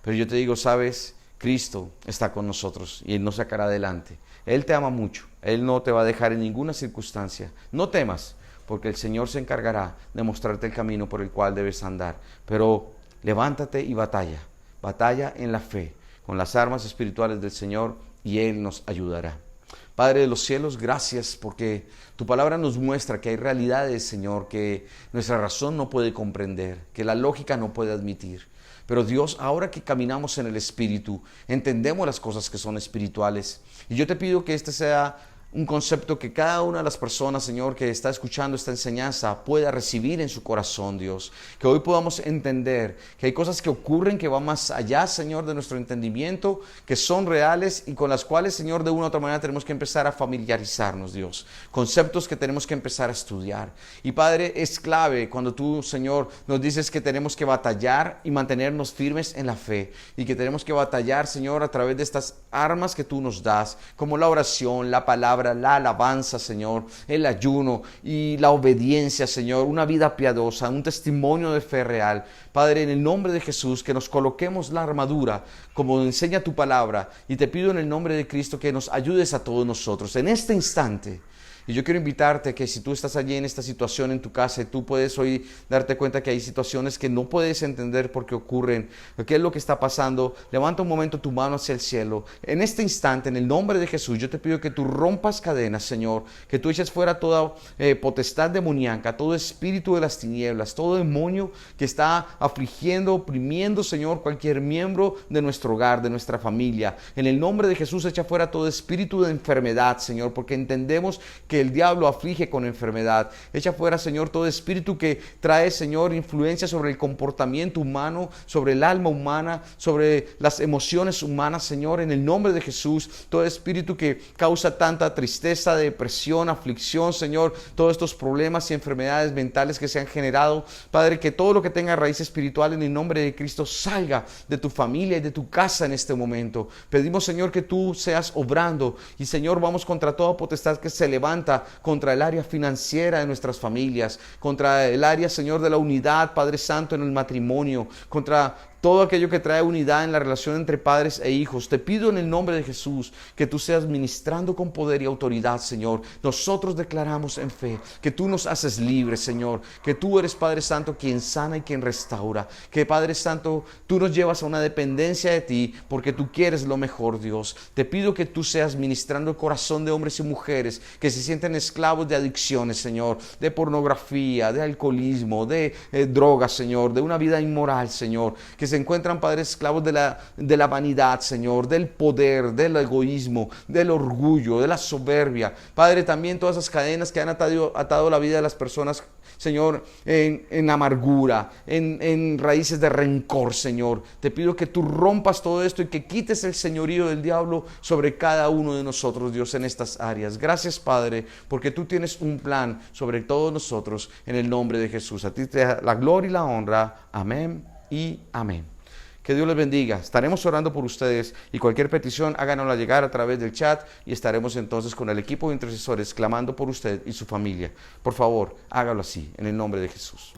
Speaker 4: pero yo te digo, sabes, Cristo está con nosotros y Él nos sacará adelante. Él te ama mucho, Él no te va a dejar en ninguna circunstancia. No temas, porque el Señor se encargará de mostrarte el camino por el cual debes andar. Pero levántate y batalla en la fe, con las armas espirituales del Señor, y Él nos ayudará. Padre de los cielos, gracias porque tu palabra nos muestra que hay realidades, Señor, que nuestra razón no puede comprender, que la lógica no puede admitir. Pero Dios, ahora que caminamos en el Espíritu, entendemos las cosas que son espirituales. Y yo te pido que este sea un concepto que cada una de las personas, Señor, que está escuchando esta enseñanza pueda recibir en su corazón, Dios. Que hoy podamos entender que hay cosas que ocurren que van más allá, Señor, de nuestro entendimiento, que son reales y con las cuales, Señor, de una u otra manera tenemos que empezar a familiarizarnos, Dios. Conceptos que tenemos que empezar a estudiar. Y Padre, es clave cuando tú, Señor, nos dices que tenemos que batallar y mantenernos firmes en la fe. Y que tenemos que batallar, Señor, a través de estas armas que tú nos das, como la oración, la palabra, la alabanza, Señor, el ayuno y la obediencia, Señor, una vida piadosa, un testimonio de fe real. Padre, en el nombre de Jesús, que nos coloquemos la armadura como enseña tu palabra, y te pido en el nombre de Cristo que nos ayudes a todos nosotros en este instante. Y yo quiero invitarte que si tú estás allí en esta situación en tu casa, y tú puedes hoy darte cuenta que hay situaciones que no puedes entender por qué ocurren, qué es lo que está pasando, levanta un momento tu mano hacia el cielo. En este instante, en el nombre de Jesús, yo te pido que tú rompas cadenas, Señor, que tú eches fuera toda potestad demoníaca, todo espíritu de las tinieblas, todo demonio que está afligiendo, oprimiendo, Señor, cualquier miembro de nuestro hogar, de nuestra familia. En el nombre de Jesús, echa fuera todo espíritu de enfermedad, Señor, porque entendemos que que el diablo aflige con enfermedad. Echa fuera, Señor, todo espíritu que trae, Señor, influencia sobre el comportamiento humano, sobre el alma humana, sobre las emociones humanas, Señor, en el nombre de Jesús. Todo espíritu que causa tanta tristeza, depresión, aflicción, Señor, todos estos problemas y enfermedades mentales que se han generado, Padre, que todo lo que tenga raíz espiritual en el nombre de Cristo salga de tu familia y de tu casa en este momento. Pedimos, Señor, que tú seas obrando y, Señor, vamos contra toda potestad que se levanta contra el área financiera de nuestras familias, contra el área, Señor, de la unidad, Padre Santo, en el matrimonio, contra todo aquello que trae unidad en la relación entre padres e hijos. Te pido en el nombre de Jesús que tú seas ministrando con poder y autoridad, Señor. Nosotros declaramos en fe que tú nos haces libres, Señor, que tú eres, Padre Santo, quien sana y quien restaura, que, Padre Santo, tú nos llevas a una dependencia de ti porque tú quieres lo mejor, Dios. Te pido que tú seas ministrando el corazón de hombres y mujeres que se sienten esclavos de adicciones, Señor, de pornografía, de alcoholismo, de drogas, Señor, de una vida inmoral, Señor, que se encuentran, Padre, esclavos de la vanidad, Señor, del poder, del egoísmo, del orgullo, de la soberbia. Padre, también todas esas cadenas que han atado la vida de las personas, Señor, en amargura, en raíces de rencor, Señor. Te pido que tú rompas todo esto y que quites el señorío del diablo sobre cada uno de nosotros, Dios, en estas áreas. Gracias, Padre, porque tú tienes un plan sobre todos nosotros en el nombre de Jesús. A ti te da la gloria y la honra. Amén y amén. Que Dios les bendiga. Estaremos orando por ustedes y cualquier petición háganosla llegar a través del chat y estaremos entonces con el equipo de intercesores clamando por usted y su familia. Por favor, hágalo así en el nombre de Jesús.